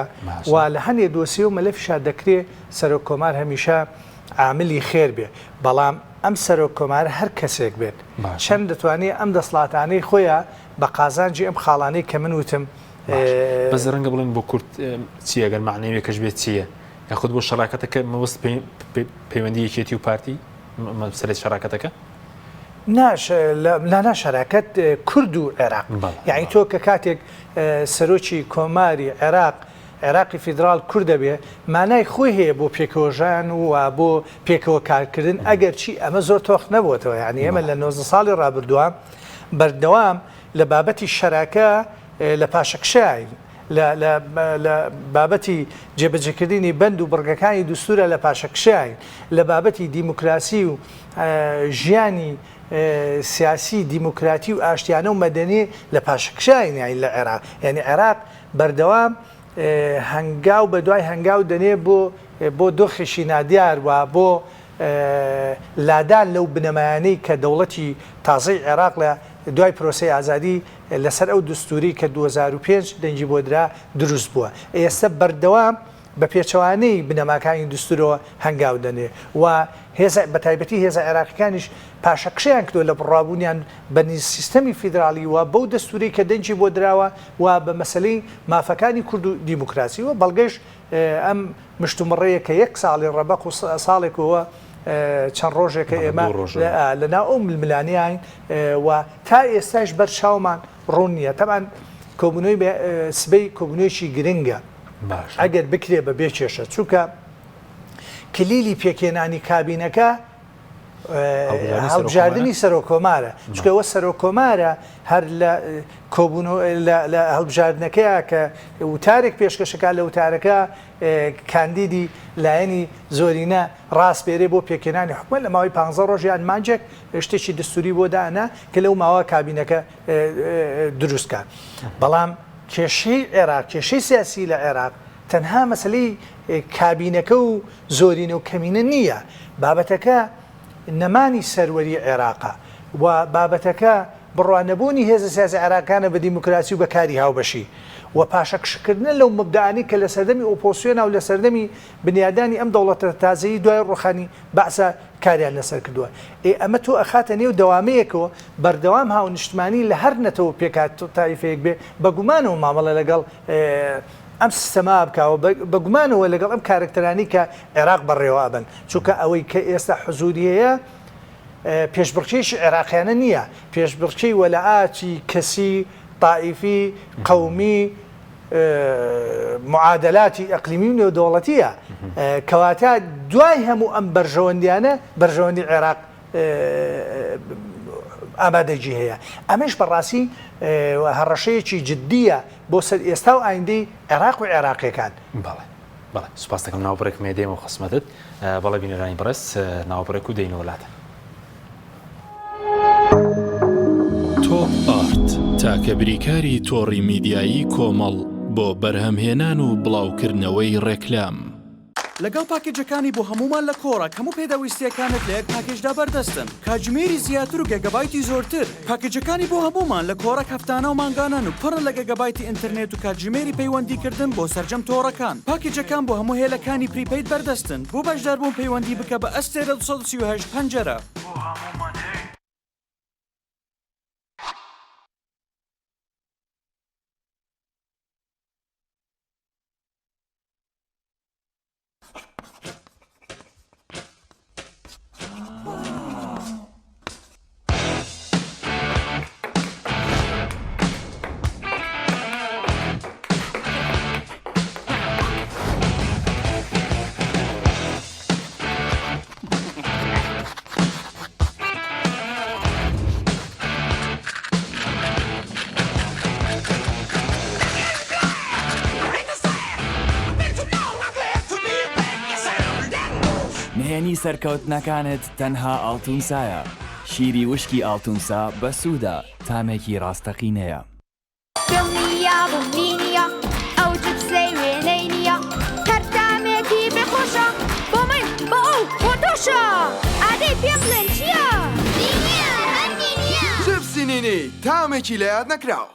و لە هەندێک دۆسیە و مەلەفیشا دەکرێت سەرۆکۆمار هەمیشە عاملی خێر بێ بەڵام ئەم سەرۆکۆمار هەر کەسێک بێت چەند دەتوانێت ئەم دەسڵاتانەی خۆیان بە قازانجی ئەم خاڵانەی کە من وتم بەس ڕەنگە بڵێن بۆ کورد چی ئەگەر معنەوێکەش بێت چییە یاخود بۆ شەراکەتەکە مەوەست پەیوەندی یەکێتی و پارتی سەرێت شەراکەتەکە لا شەراکەت کورد و عێراق یعنی تۆ کە کاتێک سەرۆکی کۆماری عێراقی فیدرال کوردە بێ مانای خۆی هەیە بۆ پێکەوەژان و بۆ پێکەوە کارکردن ئەگەر چی ئەمە زۆر تۆخ نەبووەتەوە یعنی ئێمە لە 90 ساڵی ڕابردووە بەردەوام لە بابەتی شەراکە لە پاشەکشاین لە بابەتی جێبەجێکردنی بەند و بڕگەکانی دوستورە لە پاشەکشاین لە بابەتی دیموکراسی و ژیانی سیاسی دیموکراتی و ئاشتیانە و مەدەنی لە پاشەکشاین لە عێراق یعنی عێراق بەردەوام هەنگاو بە دوای هەنگاو دەنێ بۆ دۆخێکی نادیار و بۆ لادان لەو بنەمایانەی کە دەوڵەتی تازەی عێراق لە دوای پرۆسی ئازادی لەسەر ئەو دستوری کە 2005 دەنجی بۆ درا دروست بووە ئێستا بەردەوام بە پێچەوانەی بنەماکانی دستورەوە هەنگاو دەنێ و بە تایبەتی هێزە عێراقیەکانیش پاشەکشیان کردو لە بڕابوونیان بە سیستەمی فیدرالی و بەو دەستوری کە دەنجی بۆ دراوە و بە مەسلەی مافەکانی کورد و دیموکراسی و بەڵگەش ئەم مشتومڕەیە کە 1 ساڵی ڕەبەق و ساڵێکەوە چەند ڕۆژێکە ئێمە لەناو ئەو ململانیان و تا ئێستاش بەرچاومان ڕوون نییە تەمان کۆبوونەوەی سبەی کۆبوونەوەیکی گرنگە ئەگەر بکرێ بە بێ کێشە چووکە کلیلی پێکێنانی کابینەکە هەڵبژاردننی سەرۆکۆمارە چکەوە سەرۆکۆمارە هەر لە لە هەڵبژاردنەکەیە کە وتارێک پێشکەشەکە لە وتارەکە کاندیدی لایەنی زۆرینە ڕاستپێرێ بۆ پێکێنانی حکومەت لە ماوەی 15 ڕۆژیان مانجێک شتێکی دستوری بۆ دانا کە لەو ماوە کابینەکە دروستکە بەڵام کێشەی عێراق کێشەی سیاسی لە عێراق تەنها مەسلەی کابینەکە و زۆرینە و کەمینە نییە بابەتەکە نەمانی سەروەری عێراقە و بابەتەکە بڕوانەبوونی هێزە سیاسی عێراقیانە بە دیموکراسی و بەکاری هاوبەشی و پاشەکشکردنە لەو مبدعانی کە لە سەردەمی ئۆپۆسیۆنە و لە سەردەمی بنیادانی ئەم دەوڵەتە تازەیی دوای ڕوخانی بەعسە کاریان لەسەر کردووە ئەمە تۆ ئەخاتە نێو دەوامەیەکەوە بەردەوام هاو نیشتمانی لە هەر نەتەوە پێکات تایفەیەک بێ بە گومانەوە مامەڵە لەگەڵ ئەم سیستەما بکەوە بە گومانەوە لەگەڵ ئەم کارکتەرانی کە عێراق بەڕێوە بن چونکە ئەوەی کە ئێستا حزوریەیە پێشبڕکێکی عێراقیانە نییە پێشبڕکەی وەلەعاتی کەسی طائفی قەومی معادلاتی ئەقلیمی و نێودەوڵەتیە کەواتە دوای هەموو ئەم بەرژەوەندیانە بەرژەوەندی عێراق ئامادەجی هەیە ئەمەش بەڕاستی هەڕەشەیەکی جددیە بۆ سەر ئێستا و ئایندەی عێراق و عێراقیەکان بەڵێ سوپاس دەکەم ناوبڕێک مێدەم و خسمەتت بەڵێ بینەرانی بەڕێز ناوبڕێک و دەینە وڵاتە تۆپ ئارت تاکە بریکاری تۆڕی میدیایی کۆمەڵ بۆ بەرهەمهێنان و بڵاوکردنەوەی ڕێکلام لەگەڵ پاکێجەکانی بۆ هەمومان لە کۆڕە هەموو پێداویستیەکانت لە یەک پاکێجدا بەردەستن کاتژمێری زیاتر و گەگەبایتی زۆرتر پاکێجەکانی بۆ هەمومان لە کۆڕە هەفتانە و مانگانان و پڕن لە گەگەبایتی ئینتەرنێت و کاتژمێری پەیوەندیکردن بۆ سەرجەم تۆڕەکان پاکێجەکان بۆ هەموو هێلەکانی پریپەید بەردەستن بۆ بەشداربوون پەیوەندی بکە بە ئەستێرە 238 پەنجەرە بینی سەرکەوتنەکانت تەنها ئاڵتونسایە. شیری وشکی ئاڵتونسا بە سوودا تامێکی ڕاستەقینەیە. دڵنیا بوومینیە ئەو جبسەی وێنەی نییە هەر تامێکی بخۆشە بۆ من بۆ ئەو بۆ تۆشە ئادەی پێم بڵێن چییە؟ دینیە هەرگی نییە جبسی نینی تامێکی لە یاد نەکراوە.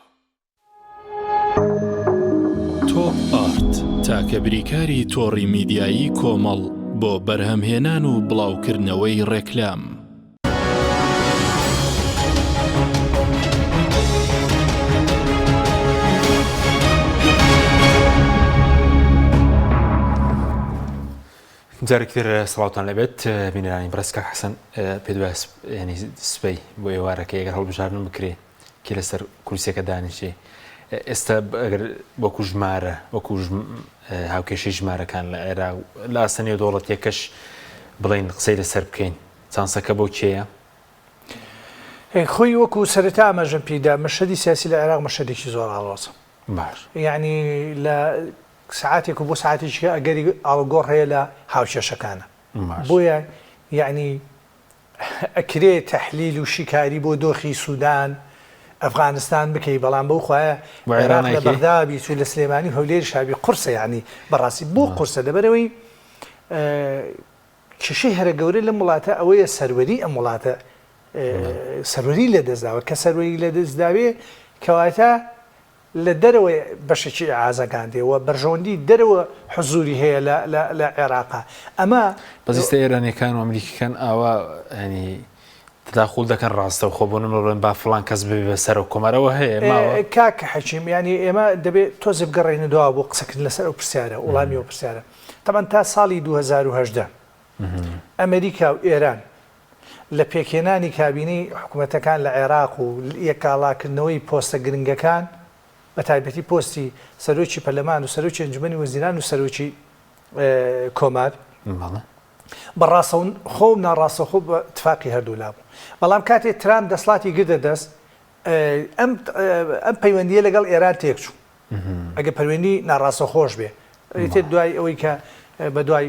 تۆپ ئارت تاکە بریکاری تۆڕی میدیایی کۆمەڵ بۆ بەرهەمهێنان و بڵاوکردنەوەی ڕێکلام. جارێکتر سڵاوتان لەبێت بینەرانی بەڕێز کاک حەسەن پێ دوای ینی سبەی بۆ ئێوارەکە ئەگەر هەڵبژاردن بکرێ کێ لەسەر کورسیەکە دانیشێ ئێستا ئەگەر وەکو ژمارە وەکو هاوکێشی ژمارەکان لە عێراق لە ئاسەنێ دەوڵەتیەکەش بڵین قسەی لەسەر بکەین چانسەکە بۆ کێیە؟ خۆی وەکو سەرەتا ئاماژەم پێدا مەشهەدی سیاسی لە عێراق مەشهەدێکی زۆر ئاڵۆزە. باش یعنی لە ساعتێک و بۆ ساعتێکی ئەگەری ئاڵگۆڕ هەیە لە هاوکێشەکانە بۆیە یعنی ئەکرێ تەحلیل و شیکاری بۆ دۆخی سوودان ئەفغانستان بکەی بەڵام بەو خوایە عێراق لە بەغدابی چوو لە سلێمانی هەولێری شابی قورسە یعنی بەڕاستی بۆ قورسە لەبەرەوەی کێشەی هەرە گەورە لە وڵاتە ئەوەیە سەروەری ئەم وڵاتە سەروەری لە دەستداوە کە سەروەری لە دەستداوێ کەواتە لە دەرەوەی بەشێکی ئازاگان دێەوە بەرژەوەندی دەرەوە حزوری هەیە لە عێراقا ئەمە بەزیستە ئێرانیەکان و ئەمریکیەکان ئاوا ینی تداخل دەکەن ڕاستە و خۆ بۆ نمەڵێن با فڵان کەس ببێ بەسەر و کۆمەرەوە هەیە کاکە حەکیم ینی ئێمە دەبێت تۆزێ بگەڕێنە دووە بۆ قسەکردن لەسەر ئەو پرسیارە وڵامی ئەو پرسیارە تەمان تا ساڵی 2010 ئەمریکا و ئێران لە پێکێنانی کابینەی حکوومەتەکان لە عێراق و یەکاڵاکردنەوەی پۆستە گرنگەکان بە تایبەتی پۆستی سەرۆکی پەرلەمان و سەرۆکی ئەنجومەنی وەزیران و سەرۆکی کۆمار بەڕاستە خۆ و ناڕاستەخۆ بە اتفاقی هەردوو لابوو بەڵام کاتێک ترامپ دەسڵاتی گردە دەست ئەم پەیوەندیە لەگەڵ ئێران تێکچوو ئەگە پەیوەندی ناڕاستەخۆش بێ تێت دوای ئەوەی کە بە دوای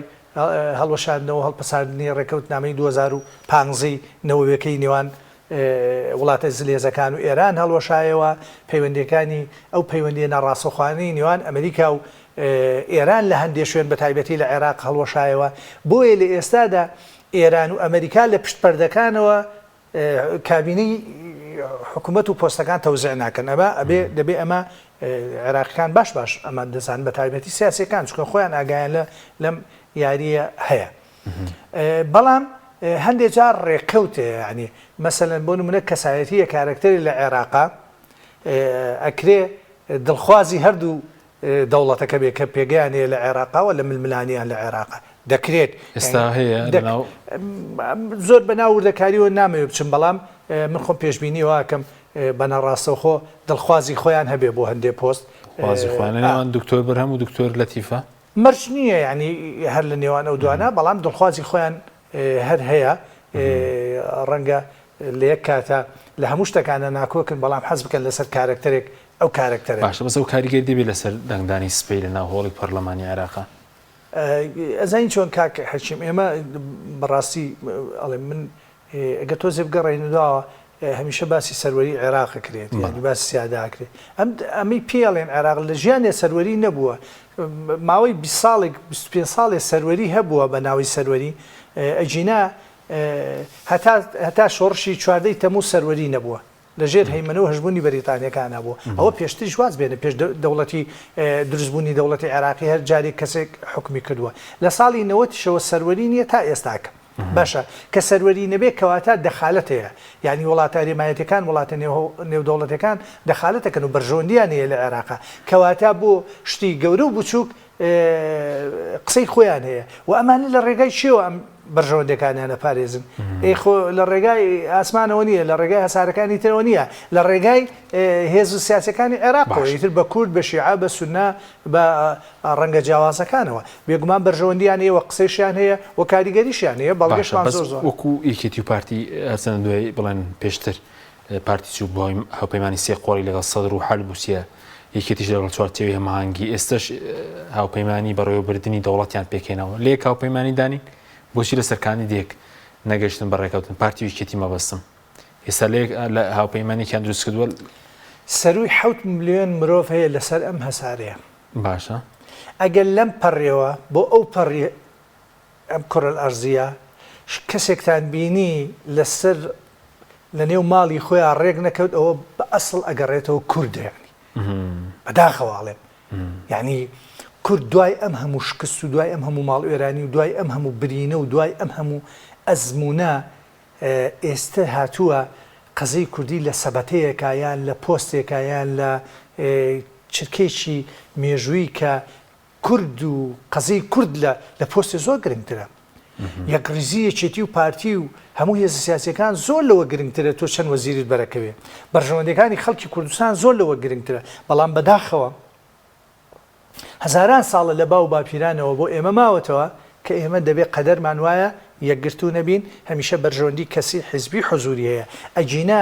هەڵوەشاندنەوە هەڵپەساندنی ڕێکەوتنامەی 2015 نەوەیەکەی نێوان وڵاتە زلێزەکان و ئێران هەڵوەشایەوە پەیوەندیەکانی ئەو پەیوەندی ناڕاستەخوانی نێوان ئەمریکا و ئێران لە هەندێک شوێن بە تایبەتی لە عێراق هەڵوەشایەوە بۆیە لە ئێستادا ئێران و ئەمریکا لە پشتپەردەکانەوە کابینەی حکوومەت و پۆستەکان تەوزیع ناکەن ئەمە ئەبێ دەبێ ئەمە عێراقیەکان باش ئەمە دەزان بە تایبەتی سیاسەکان چکە خۆیان ئاگایان لەم یاریە هەیە بەڵام هەندێک جار ڕێککەوتێ ینی مەسەلەن بۆ نمونە کەسایەتیە کارکتەری لە عێراقا ئەکرێ دڵخوازی هەردوو دەوڵەتەکە بێ کە پێگەیانەیە لە عێراقاوە لە ململانیان لە عێراقا دەکرێت ئێستا هەیە زۆر بە ناوردەکاریەوە نامەوێ بچم بەڵام من خۆم پێشببینی واکەم بە ناڕاستەخۆ دڵخوازی خۆیان هەبێ بۆ هەندێک پۆست خوازیخوانەوان دکتۆر بەرهەم و دکتۆر لەتیفە مەرج نییە ینی هەر لە نێوان ئەو دوانە بەڵام دڵخوازی خۆیان هەر هەیە ڕەنگە لە یەک کاتە لە هەموو شتەکانە ناکۆکن بەڵام حەز بکەن لەسەر کارکتەرێک ئەو کارکتەرە باشە بەس ئەو کاریگەری دەبێت لەسەر دەنگدانی سپەی لە ناو هۆڵی پەرلەمانی عێراقا ئەزانی چۆن کاک حەکیم ئێمە بەڕاستی ئەڵێ من ئەگە تۆزێ بگەڕێنەوە هەمیشە باسی سەروەری عێراق کرێت یعنی باسی سیاداکرێت ئەمەی پێڵێن عێراق لە ژیانێ سەروەری نەبووە ماوەی 20 ساڵێک 25 ساڵێ سەروەری هەبووە بە ناوی سەروەری ئەجینا هەتا شۆڕشی چواردەی تەموو سەروەری نەبووە لەژێر هەیمنەوە هەژبوونی بەریتانیەکان بوو ئەوە پێشتر جواز بێنە پێش دەوڵەتی دروستبوونی دەوڵەتی عێراقی هەر جارێک کەسێک حکمی کردووە لە ساڵی 90شەوە سەروەری نییە تا ئێستاکە باشە کە سەروەری نەبێت کەواتە دەخالەت هەیە یعنی وڵاتە هەرێمایەتەکان وڵاتە نێودەوڵەتەکان دەخالەتەکەن و بەرژەوەندیان هەیە لە عێراقا کەواتە بۆ شتی گەورە و بچووک قسەی خۆیان هەیە و ئەمانە لە ڕێگای چێوە ئەم بەرژەوەندەکانیانە پارێزن ئێخۆ لە ڕێگای ئاسمانەوە نییە لە ڕێگای هەسارەکانی ترەوە نییە لە ڕێگای هێز و سیاسەکانی عێراقەوە ئیتر بە کورد بە شیعە بە سوننا بە ڕەنگە جیاوازەکانەوە بێگومان بەرژەوەندیان هەیە و قسەیشیان هەیە و کاریگەریشیان هەیە بەڵگەشمان زۆر زۆر وەکو یەکێتی و پارتی هەرچەندە دوای بڵێن پێشتر پارتی چوو بۆ هاوپەیمانی سێ قۆڕی لەگەڵ سەدر و حەلبوسیە یەکێتیش لەگەڵ چوارچێوی هەماهەنگی ئێستش هاوپەیمانی بەڕێوەبردننی دەوڵەتیان پێکێنەوە لێک هاوپەیمانی دانین بۆچی لە سەرکانی دێک نەگەشتن بەڕێکەوتن پارتی ویکێتی مەبەستم ئێستا لە هاوپەیمانێکیان دروست کردووە سەروی 7 ملیۆن مرۆڤ هەیە لەسەر ئەم هەسارەیە باشە ئەگەر لەم پەڕێەوە بۆ ئەو پەڕی ئەم کوڕە ئەرزیە کەسێکتان بینی لەسەر لە نێو ماڵی خۆیان ڕێک نەکەوت ئەوە بە ئەسڵ ئەگەڕێتەوە کوردەیانی بەداخەواڵێم یعنی کورد دوای ئەم هەموو شکست و دوای ئەم هەموو ماڵ وێرانی و دوای ئەم هەموو برینە و دوای ئەم هەموو ئەزمونە ئێستا هاتووە قەزەی کوردی لە سەبەتەیەکە یان لە پۆستێکە یان لە چرکێکی مێژووی کە کورد و قەزەی کورد لە پۆستی زۆر گرنگترە یەکریزی یەکێتی و پارتی و هەموو هێزە سیاسیەکان زۆر لەوە گرنگترە تۆ چەند وەزیرت بەرەکەوێ بەرژەوەندەکانی خەڵکی کوردستان زۆر لەوە گرنگترە بەڵام بەداخەوە هەزاران ساڵە لە باو باپیرانەوە بۆ ئێمە ماوەتەوە کە ئێمە دەبێت قەدەرمان وایە یەکگرتو نەبین هەمیشە بەرژەوەندی کەسی حیزبی حوزوری هەیە ئەجینا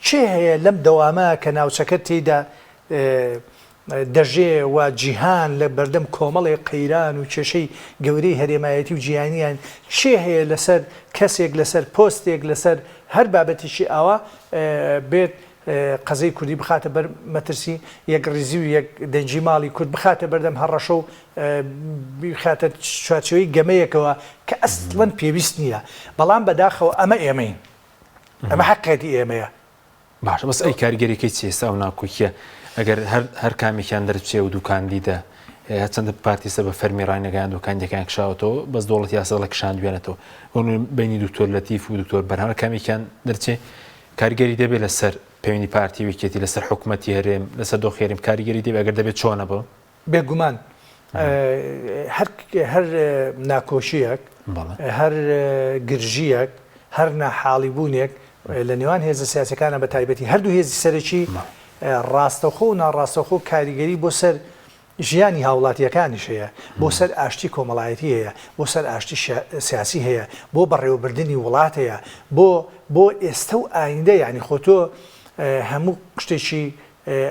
چێ هەیە لەم دەوامە کە ناوچەکە تێیدا دەژێ و جیهان لە بەردەم کۆمەڵی قەیران و کێشەی گەورەی هەرێمایەتی و جیهانیان چێ هەیە لەسەر کەسێک لەسەر پۆستێک لەسەر هەر بابەتێکی ئاوا بێت قەزەی کوردی بخاتە بەر مەترسی یەک ڕیزی و یەک دەنجی ماڵی کورد بخاتە بەردەم هەڕەشە و بخاتە چوارچێوەی گەمەیەکەوە کە ئەسڵەن پێویست نییە بەڵام بەداخەوە ئەمە ئێمەین ئەمە حەقێتی ئێمەیە باشە بەس ئەی کاریگەریەکەی چێستا و ناکۆکیە ئەگەر هەر کامێکیان دەرچێ و دوکاندیدە هەچەندە پارتیسە بە فەرمی ڕاینەکان دوکاندەکان کشاوەتەوە بەس دۆڵەتی یاسا لە کشان دوێنێتەوە بینی دکتۆر لەتیف و دکتۆر بەرهەمە کامێکیان دەرچێ کاریگەری دەبێت لەسەر پەیوەندی پارتی ویکێتی لەسەر حکوومەتی هەرێم لەسەر دۆخێریم کاریگەری دەبێت ئەگەر دەبێت چۆنە بۆ بێگومان هەر ناکۆشیەک هەر گرژیەک هەر ناحاڵیبوونێک لە نێوان هێزە سیاسەکانە بە تایبەتی هەردوو هێزی سەرەکی ڕاستەخۆ و ناڕاستەخۆ کاریگەری بۆ سەر ژیانی هاوڵاتیەکانیش هەیە بۆ سەر ئاشتی کۆمەڵایەتی هەیە بۆ سەر ئاشتی سیاسی هەیە بۆ بەڕێوەبردننی وڵات هەیە بۆ ئێستا و ئایندە یعنی خۆتۆ هەموو شتێکی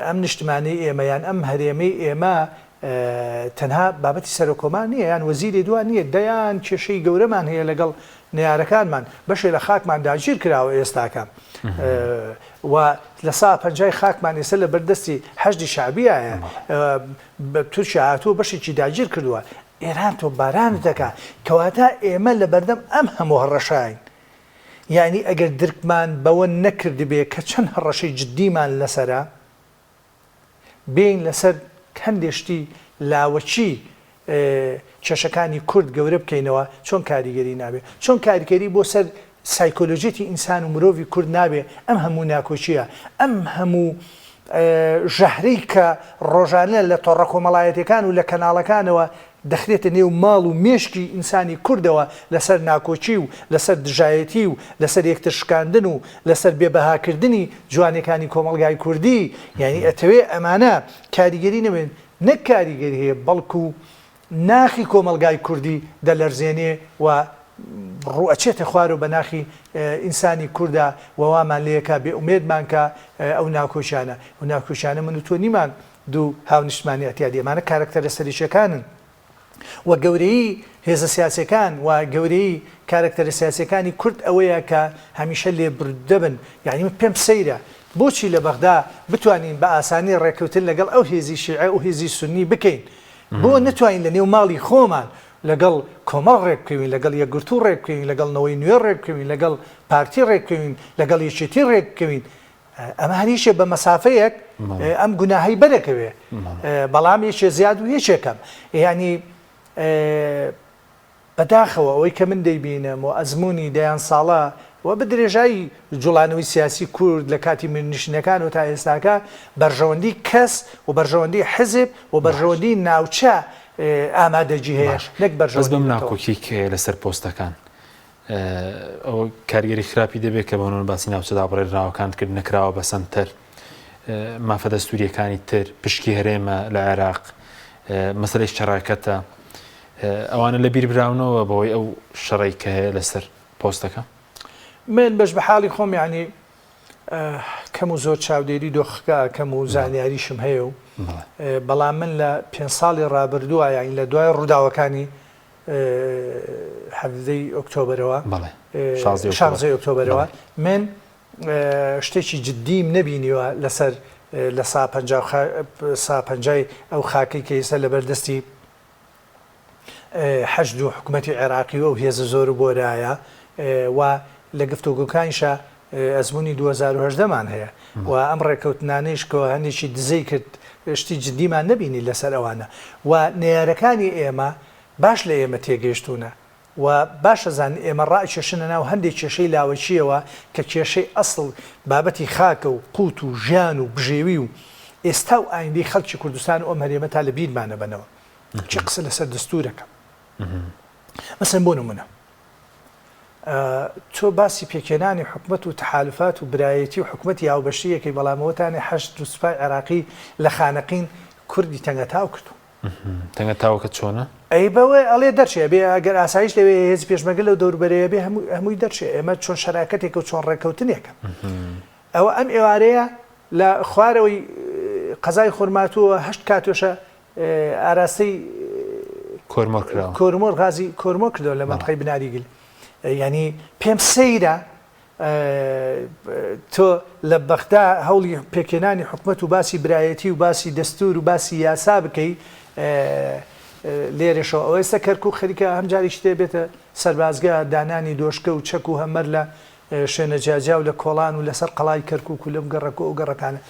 ئەم نیشتمانی ئێمەیان ئەم هەرێمەی ئێمە تەنها بابەتی سەرۆکۆمان نییە یان وەزیری دوان نییە دەیان کێشەی گەورەمان هەیە لەگەڵ نیارەکانمان بەشێ لە خاکمان داگیر کراوە ئێستاکە و لە سا پەنجای خاکمان ئێستا لە بەردەستی حەشدی شعبیایە تورکیا هاتووە بەشێکی داگیر کردووە ئێران تۆ باران دەکا کەواتە ئێمە لە بەردەم ئەم هەموو هەڕەشاین یعنی ئەگەر درکمان بەوە نەکرد بێ کە چەند هەڕەشەی جددیمان لەسرە بین لەسەر هەندێشتی لاوەچی کێشەکانی کورد گەورە بکەینەوە چۆن کاریگەری نابێت چۆن کاریگەری بۆ سەر سایکۆلۆژیەتی ئینسان و مرۆڤی کورد نابێ ئەم هەموو ناکۆچیە ئەم هەموو ژەهرەی کە ڕۆژانە لە تۆڕە کۆمەڵایەتەکان و لە کەناڵەکانەوە دەخرێتە نێو ماڵ و مێشکی ئینسانی کوردەوە لەسەر ناکۆچی و لەسەر دژایەتی و لەسەر یەکتر شکاندن و لەسەر بێبەهاکردنی جوانەکانی کۆمەڵگای کوردی یعنی ئەتەوێ ئەمانە کاریگەری نەبێن نەک کاریگەری هەیە بەڵکو ناخی کۆمەلگای کوردی دەلەرزێنێ و ڕوئەچێتە خوار و بە ناخی ئینسانی کووردا وەوامان لەیەکە بێ ئومێدمان کە ئەو ناکۆشانە و ناکۆشانە من و تۆ نیمان دوو هاونیشتمانی ئەتیادی ئەمانە کارکتەرە سەریشەکانن و گەورەی هێزە سیاسەکان و گەورەی کارکتەرە سیاسەکانی کورد ئەوەیە کە هەمیشە لێبوردەبن یعنی من پێم سەیرە بۆچی لە بەغدا بتوانین بە ئاسانی ڕێککەوتن لەگەڵ ئەو هێزی شیعە و هێزی سونی بکەین بۆ نتوانین لە نێو ماڵی خۆمان لەگەڵ کۆمەڵ ڕێککەوین لەگەڵ یەکگرتو ڕێککەوین لەگەڵنەوەی نوێ ڕێککەوین لەگەڵ پارتی ڕێککەوین لەگەڵ یەکێتی ڕێککەوین ئەمە هەریشە بە مەسافەیەک ئەم گوناهی بەرەکەوێ بەڵام یەکێ زیاد و یەکێکم ینی بەداخەوە ئەوەی کە من دەیبینم و ئەزمموی دەیان ساڵە و بە درێژایی جوڵانەوەی سیاسی کورد لە کاتی منیشتەکان و تا ئێستاکە بەرژەوەندی کەس و بەرژەوەندی حزب و بەرژەوەندی ناوچە ئامادەجی هەیە نەک بەرژەوەندی بەم ناکۆکیک لەسەر پۆستەکان ئەوە کاریگەری خراپی دەبێت کە بەنەوە باسی ناوچەدا بڕێراوەکان کرد نەکراوە بە سەمتەر مافە دەستوریەکانی تر پشکی هەرێمە لە عێراق مەسەلەی شەڕاکەتە ئەوانە لە بیر براونەوە بەوەی ئەو شەڕی کە هەیە لەسەر پۆستەکە من بەش بە حاڵی خۆم یعنی کەم و زۆر چاودێری دۆخەکە کەم و زانیاریشم هەیە و بەڵام من لە 5 ساڵی ڕابردووە یعنی لە دوای ڕووداوەکانی حەفدەی ئۆکتۆبرەوە 16 ئۆکتۆبرەوە من شتێکی جددیم نەبینیوە لەسەر لە ساپەنجای ئەو خاکەی کە ئێستا لە بەردەستی حەشد و حکوومەتی عێراقی و هێزە زۆر و بۆرایە و لە گفتوگۆکانیشە ئەزمموی 2010مان هەیە و ئەم ڕێکەوتنانەیشکەوە هەندێکی دزەی کرد شتی جددیمان نبینی لەسەر ئەوانە و نێرەکانی ئێمە باش لە ئێمە تێگەیشتونە و باشەزان ئێمە ڕائکێشنە ناو هەندێک کێشەی لاوەچیەوە کە کێشەی ئەسڵ بابەتی خاکە و قوت و ژیان و بژێوی و ئێستا و ئایندەی خەڵکی کوردستان و ئەم هەرێمە تا لە بیرمانە بنەوە چی قسە لەسەر دەستورەکە مەسەن بۆ نمونە تۆ باسی پێکێنانی حکومەت و تحالفات و برایەتی و حکومەتی هاوبەشتیەکەی بەڵامەوەتانی حەشد و سوپای عێراقی لە خانەقین کوردی تەنگەتاو کردو تەنگەتاوکە چۆنە؟ ئەی بەوەی ئەڵێ دەرچێ بێ ئەگەر ئاسایش لەوێ هێز پێشمەگەل لەو دەوروبەرەیە بێ هەمووی دەرچێ ئێمە چۆن شەراکەتێک و چۆن ڕێکەوتنێکە ئەوە ئەم ئێوارەیە لە خوارەوەی قەزای خورماتووە هەشت کاتۆشە ئاراستەی کۆرمۆر غازی کۆرمۆ کردەوە لە مەنطقەی بناریگل ینی پێم سەیرە تۆ لە بەغدا هەوڵی پێکێنانی حکومەت و باسی برایەتی و باسی دەستور و باسی یاسا بکەی لێرەشەوە ئەو ئێستا کەرکوو خەریکە هەم جاری شتێ بێتە سەربازگا دانانی دۆشکە و چەک و هەمەر لە شوێنە جاجا و لە کۆڵان و لەسەر قەڵای کەرکووک و لەم گەڕەکە و گەڕەکانە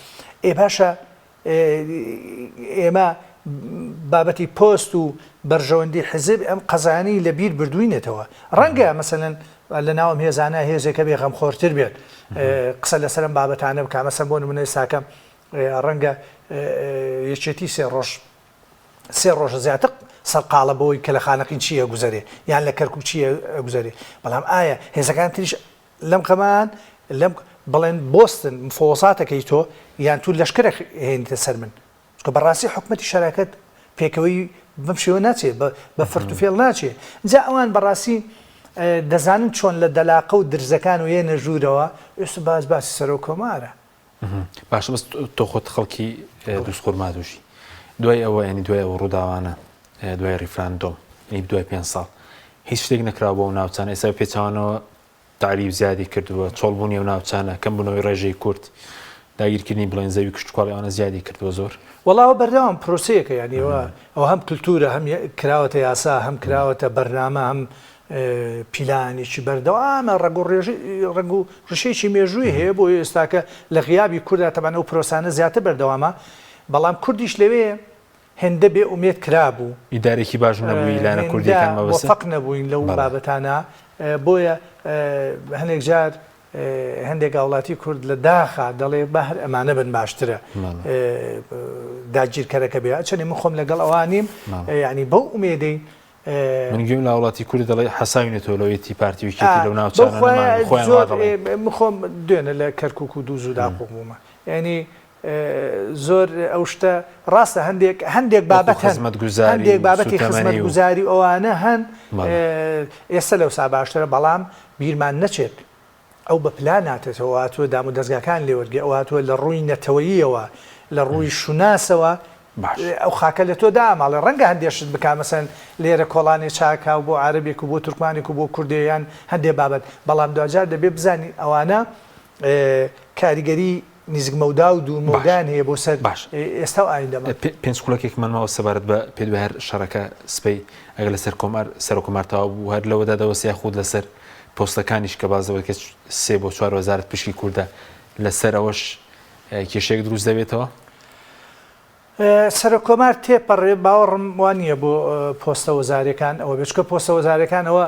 باشە ئێمە بابەتی پۆست و بەرژەوەندی حزب ئەم قەزانی لە بیر بردوینێتەوە ڕەنگە مەسەلەن لە ناوم هێزانە هێزێکە بێ غەمخۆرتر بێت قسە لەسەرم بابەتانە بکە مەسەن بۆ نمونەی ساکەم ڕەنگە یەکێتی سێ ڕۆژە زیاتر سەرقاڵە بەوەی کە لە خانەقین چیە گوزارێ یان لە کەرکوو چیە گوزارێ بەڵام ئایا هێزەکان تریش لەم قەمان لەم بڵێن بۆستن مفۆساتەکەی تۆ یان تو لەشکرە هێنیتە سەر من کە بەڕاستی حکومەتی شەراکەت پێکەوەی بەم شێوە ناچێت بە فرتوفێڵ ناچێت جا ئەوان بەڕاستی دەزانن چۆن لە دەلاقە و درزەکان و یەنە ژوورەوە ئێستا باسی سەرۆ کۆمارە باشە بەس تۆ خۆت خەڵکی دووسخورماتوشی دوای ئەوە ینی دوای ئەوە ڕووداوانە دوای ریفراندۆم دوای 5 ساڵ هیچ شتێک نەکراوە بۆ ناوچانە ئێستا پێچوانەوە تعریف زیادی کردووە چۆڵبوونی و ناوچانە کەم بوونەوەی ڕێژەی کورد داگیرکردنی بڵێن زەوی کشتتوڵی ئەوانە زیادی کردووە زۆر وەڵاوە بەردەوام پرۆسەیەکە یانیەوە ئەو هەم کللتورە هەم کراوەتە یاسا هەم کراوەتە بەرنامە هەم پیلانێکی بەردەوامە ڕنگ و ڕشێکی مێژووی هەیە بۆ ئێستاکە لە غیابی کووردا تەبانە و پرۆسانە زیاتر بەردەوامە بەڵام کوردیش لەوێ هێندە بێ ئومێد کرابوو ئیدارێکی باش نەبووی لایەنە کوردیەکان وەفەق نەبووین لەو بابەتانە بۆیە هەندێک جار هەندێک وڵاتی کورد لە داخە دەڵێ بە هەر ئەمانە بن باشترە داگیرکەرەکە بێ چەنی من خۆم لەگەڵ ئەوانیم ینی بەو ئومێدەی من گوێم لە وڵاتی کوردی دەڵێ حەساوینێتەوە لەوەیەتی پارتیویکێتی لەو ناوچانە خۆم دوێنە لە کەرکووک و دوو زوودا قوبوومە ینی زۆر ئەو شتە ڕاستە هەندێک بابەت هەندێک بابەتی خزمەت گوزاری ئەوانە هەن ئێستا لەو سا باشترە بەڵام بیرمان نەچێت ئەو بە پلان ناتێتەوە تۆ دام و دەستگاکان لێوەرگێ ئەوە تۆ لە ڕووی نەتەوەییەوە لە ڕووی شوناسەوە ئەو خاکە لە تۆ داماڵێ ڕەنگە هەندێشت بک مەسەن لێرە کۆڵانی چاکا و بۆ عربێک و بۆ تورکمانێک و بۆ کوردیان هەندێک بابەت بەڵام دوجار دەبێ بزانی ئەوانە کاریگەری نزیکمەودا و دوورمەودان هەیە بۆ سەر باش ئێستا و ئایندەمە پێنج قوڵێکێکمانەوە سەبارەت بە پێدوای هەر شەڕەکە سپەی ئەگەر لەسەر سەرۆکۆمارتەوە بوو هەر لەوەدا دەوەسیا خود لەسەر پۆستەکانیش کە بازەوە کە 3 بۆ 4 وەزارەت پشکی کووردە لەسەر ئەوەش کێشەیەک دروست دەبێتەوە سەرۆکۆمار تێپەڕێ باوەڕم وانە بۆ پۆستە وەزارەکان ئەوە بچکە پۆستە وەزارەکانەوە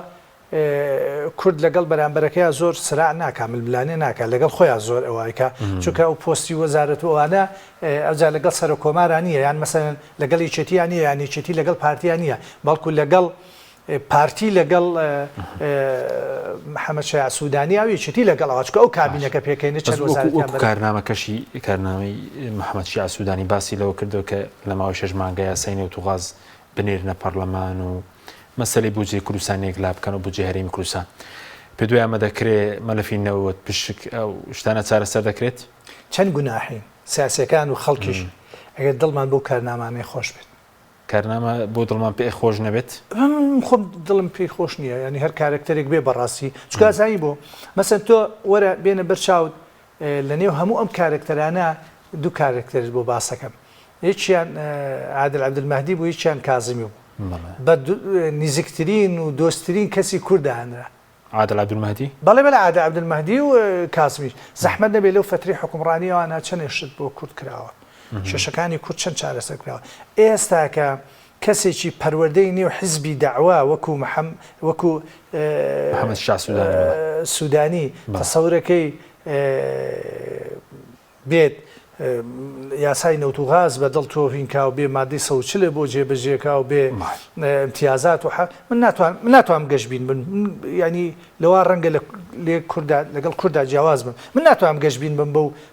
کورد لەگەڵ بەرامبەرەکەیان زۆر سرا ناکامل بلانێ ناکات لەگەڵ خۆیان زۆر ئەوایکە چونکە ئەو پۆستی وەزارەت ئەوانە ئەوجا لەگەڵ سەرۆکۆماران نییە یان مەسەن لەگەڵ یەکێتیان نیە یان یەکێتی لەگەڵ پارتیان نییە بەڵکو لەگەڵ پارتی لەگەڵ محەممەد شایع سوودانی و یەکێتی لەگەڵ ئەوچکە ئەو کابینەکە پێکەینە چەند وەزارەتیان کارنامەکەشی کارنامەی محەممەد شایع سوودانی باسی لەوە کردو کە لە ماوەی 6 مانگە یاسای نێوتوغاز بنێرنە پەرلەمان و مەسەلەی بودجێ کوردستانێک لا بکەن و بودجێ هەرێمی کوردستان پێ دوای ئەمە دەکرێت مەلەفینەوە پشک ئەو شتانە چارەسەر دەکرێت چەند گوناحین سیاسەکان و خەڵکیش ئەگەر دڵمان بۆ کارنامانەی خۆش بێت کارنامە بۆ دڵمان پێ خۆش نەبێت خۆم دڵم پێی خۆش نییە ینی هەر کارکتەرێک بێ بەڕاستی چکازایی بۆ مەسەن تۆ وەرە بێنە بەرچاوت لە نێو هەموو ئەم کارکتەرانە دوو کارکتەر بۆ باسەکەم یەکیان عادل عەبدولمەهدی بوو یەکیان کازمی بوو بە نزیکترین و دۆستترین کەسی کورددانرا عادل عەبدولمەهدی بەڵێ بەلە عادل عەبدولمەهدی و کازمیش زەحمەت نەبێت لەو فترەی حکومڕانیەوەوانە چەند شت بۆ کورد کراوە شەشەکانی کورد چەند چارەسەر کراوە ئێستا کە کەسێکی پەروەردەی نێو حیزبی داعوا وەکو محەممەد شاه سوودانی تەسەورەکەی بێت یاسای نەوتوغاز بە دڵ تۆڤینکا و بێ مادەی سەوچلە بۆ جێبەجێکا و بێ امتیازات و من ناتوانم گەشتبین بن ینی لەوا ڕەنگە لەگەڵ کووردا جیاواز بم من ناتوانم گەشتبین بم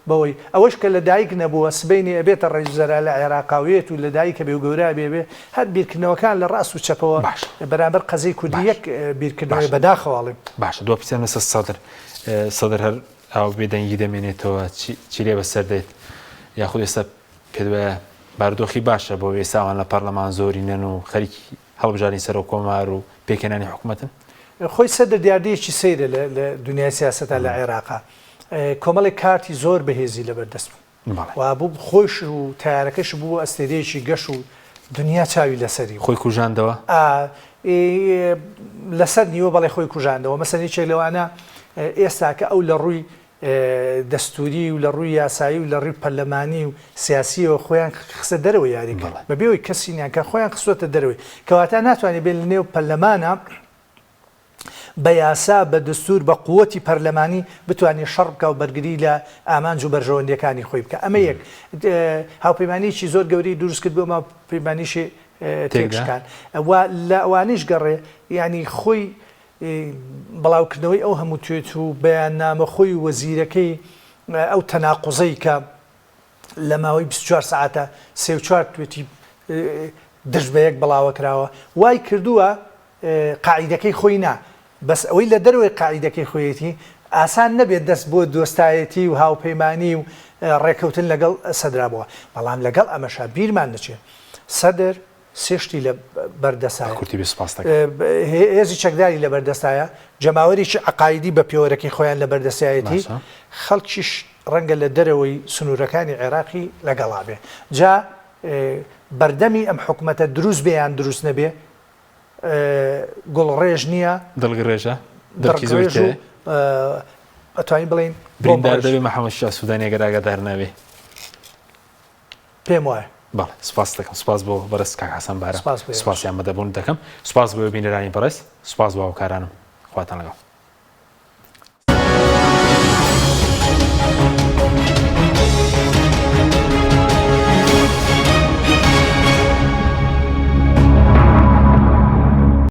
بەوەی ئەوەش کە لە دایک نەبووە سبەینی ئەبێتە ڕێژزەرا لە عێراقاویێت و لە دایکە بێ و گەورە بێ هەر بیرکردنەوەکان لە ڕاست و چەپەوە بەرامبەر قەزەی کوردی یەک بیرکردنەوەی بەداخەواڵێ باشە دو پرسیان لەسەر سەدر هەر ئاو بێدەنگی دەمێنێتەوە چی لێ بەسەر دێت یاخود ئێستا پێ وایە بارودۆخی باشە بۆ ئێستاوان لە پەرلەمان زۆری نەن و خەریکی هەڵبژارنی سەر و کۆمار و پێکەنانی حکوومەتن خۆی سەدر دیاردەیەکی سەیرە لە دنیای سیاسەتە لە عێراقا کۆمەڵی کارتی زۆر بەهێزی لەبەردەست و بوو خۆش و تیارەکەش بوو ئەستێرەیەکی گەش و دنیا چاوی لەسەری خۆی کوژاندەوە لەسەر نیوە بەڵێ خۆی کوژاندەوە مەسەنی چێک لەوانە ئێستا کە ئەو لە ڕووی دەستوری و لە ڕووی یاسایی و لە ڕووی پەرلەمانی و سیاسیەوە خۆیان خستە دەرەوە یاریکە بەبێەوەی کەسینیان کە خۆیان خستوەتە دەرەوەی کەواتە ناتوانێت بێت لە نێو پەرلەمانە بە یاسا بە دەستور بە قووەتی پەرلەمانی بتوانێت شەڕ بکە و بەرگری لە ئامانج و بەرژەوەندیەکانی خۆی بکە ئەمە یەک هاوپەیمانیی زۆر گەورەی دروست کرد بۆمە پەیمانیشی تێکشکان لە ئەوانش گەڕێ ینی خۆی بەڵاوکردنەوەی ئەو هەموو توێت و بەیان نامەخۆی وەزیرەکەی ئەو تەناقوزەی کە لە ماوەی 24 ساعتە 34 توێتی دژ بە یەک بڵاوە کراوە وای کردووە قاعیدەکەی خۆی نا بەس ئەوەی لە دەروی قاعیدەکەی خۆیەتی ئاسان نەبێت دەست بۆ دۆستایەتی و هاوپەیمانی و ڕێکەوتن لەگەڵ سەدرابەوە بەڵام لەگەڵ ئەمەشا بیرمان نەچێت سەدر سێشتی لە بەردەسایە هێزی چەکداری لە بەردەستایە جەماوەریی عقایدی بە پێوەرەکەی خۆیان لە بەردەستایەتی خەڵکیش ڕەنگە لە دەرەوەی سنوورەکانی عێراقی لەگەڵا بێ جا بەردەمی ئەم حکوومەتە دروست بێیان دروست نەبێ گوڵڕێژ نییە دڵگڕێژە ئەتوانین بڵین بریندار دەبێ محەممەد شاه سوودانی ئەگەراگەدار نەبێ پێم وایە سپاس دەکەم سپاس بۆ بەرز کاک حەسەن بارە سپاسیان بەدەبوون دەکەم سپاس بۆ بینەرانی بەڕێز سپاس بۆ هاوکارانم خواتان لەگەڵ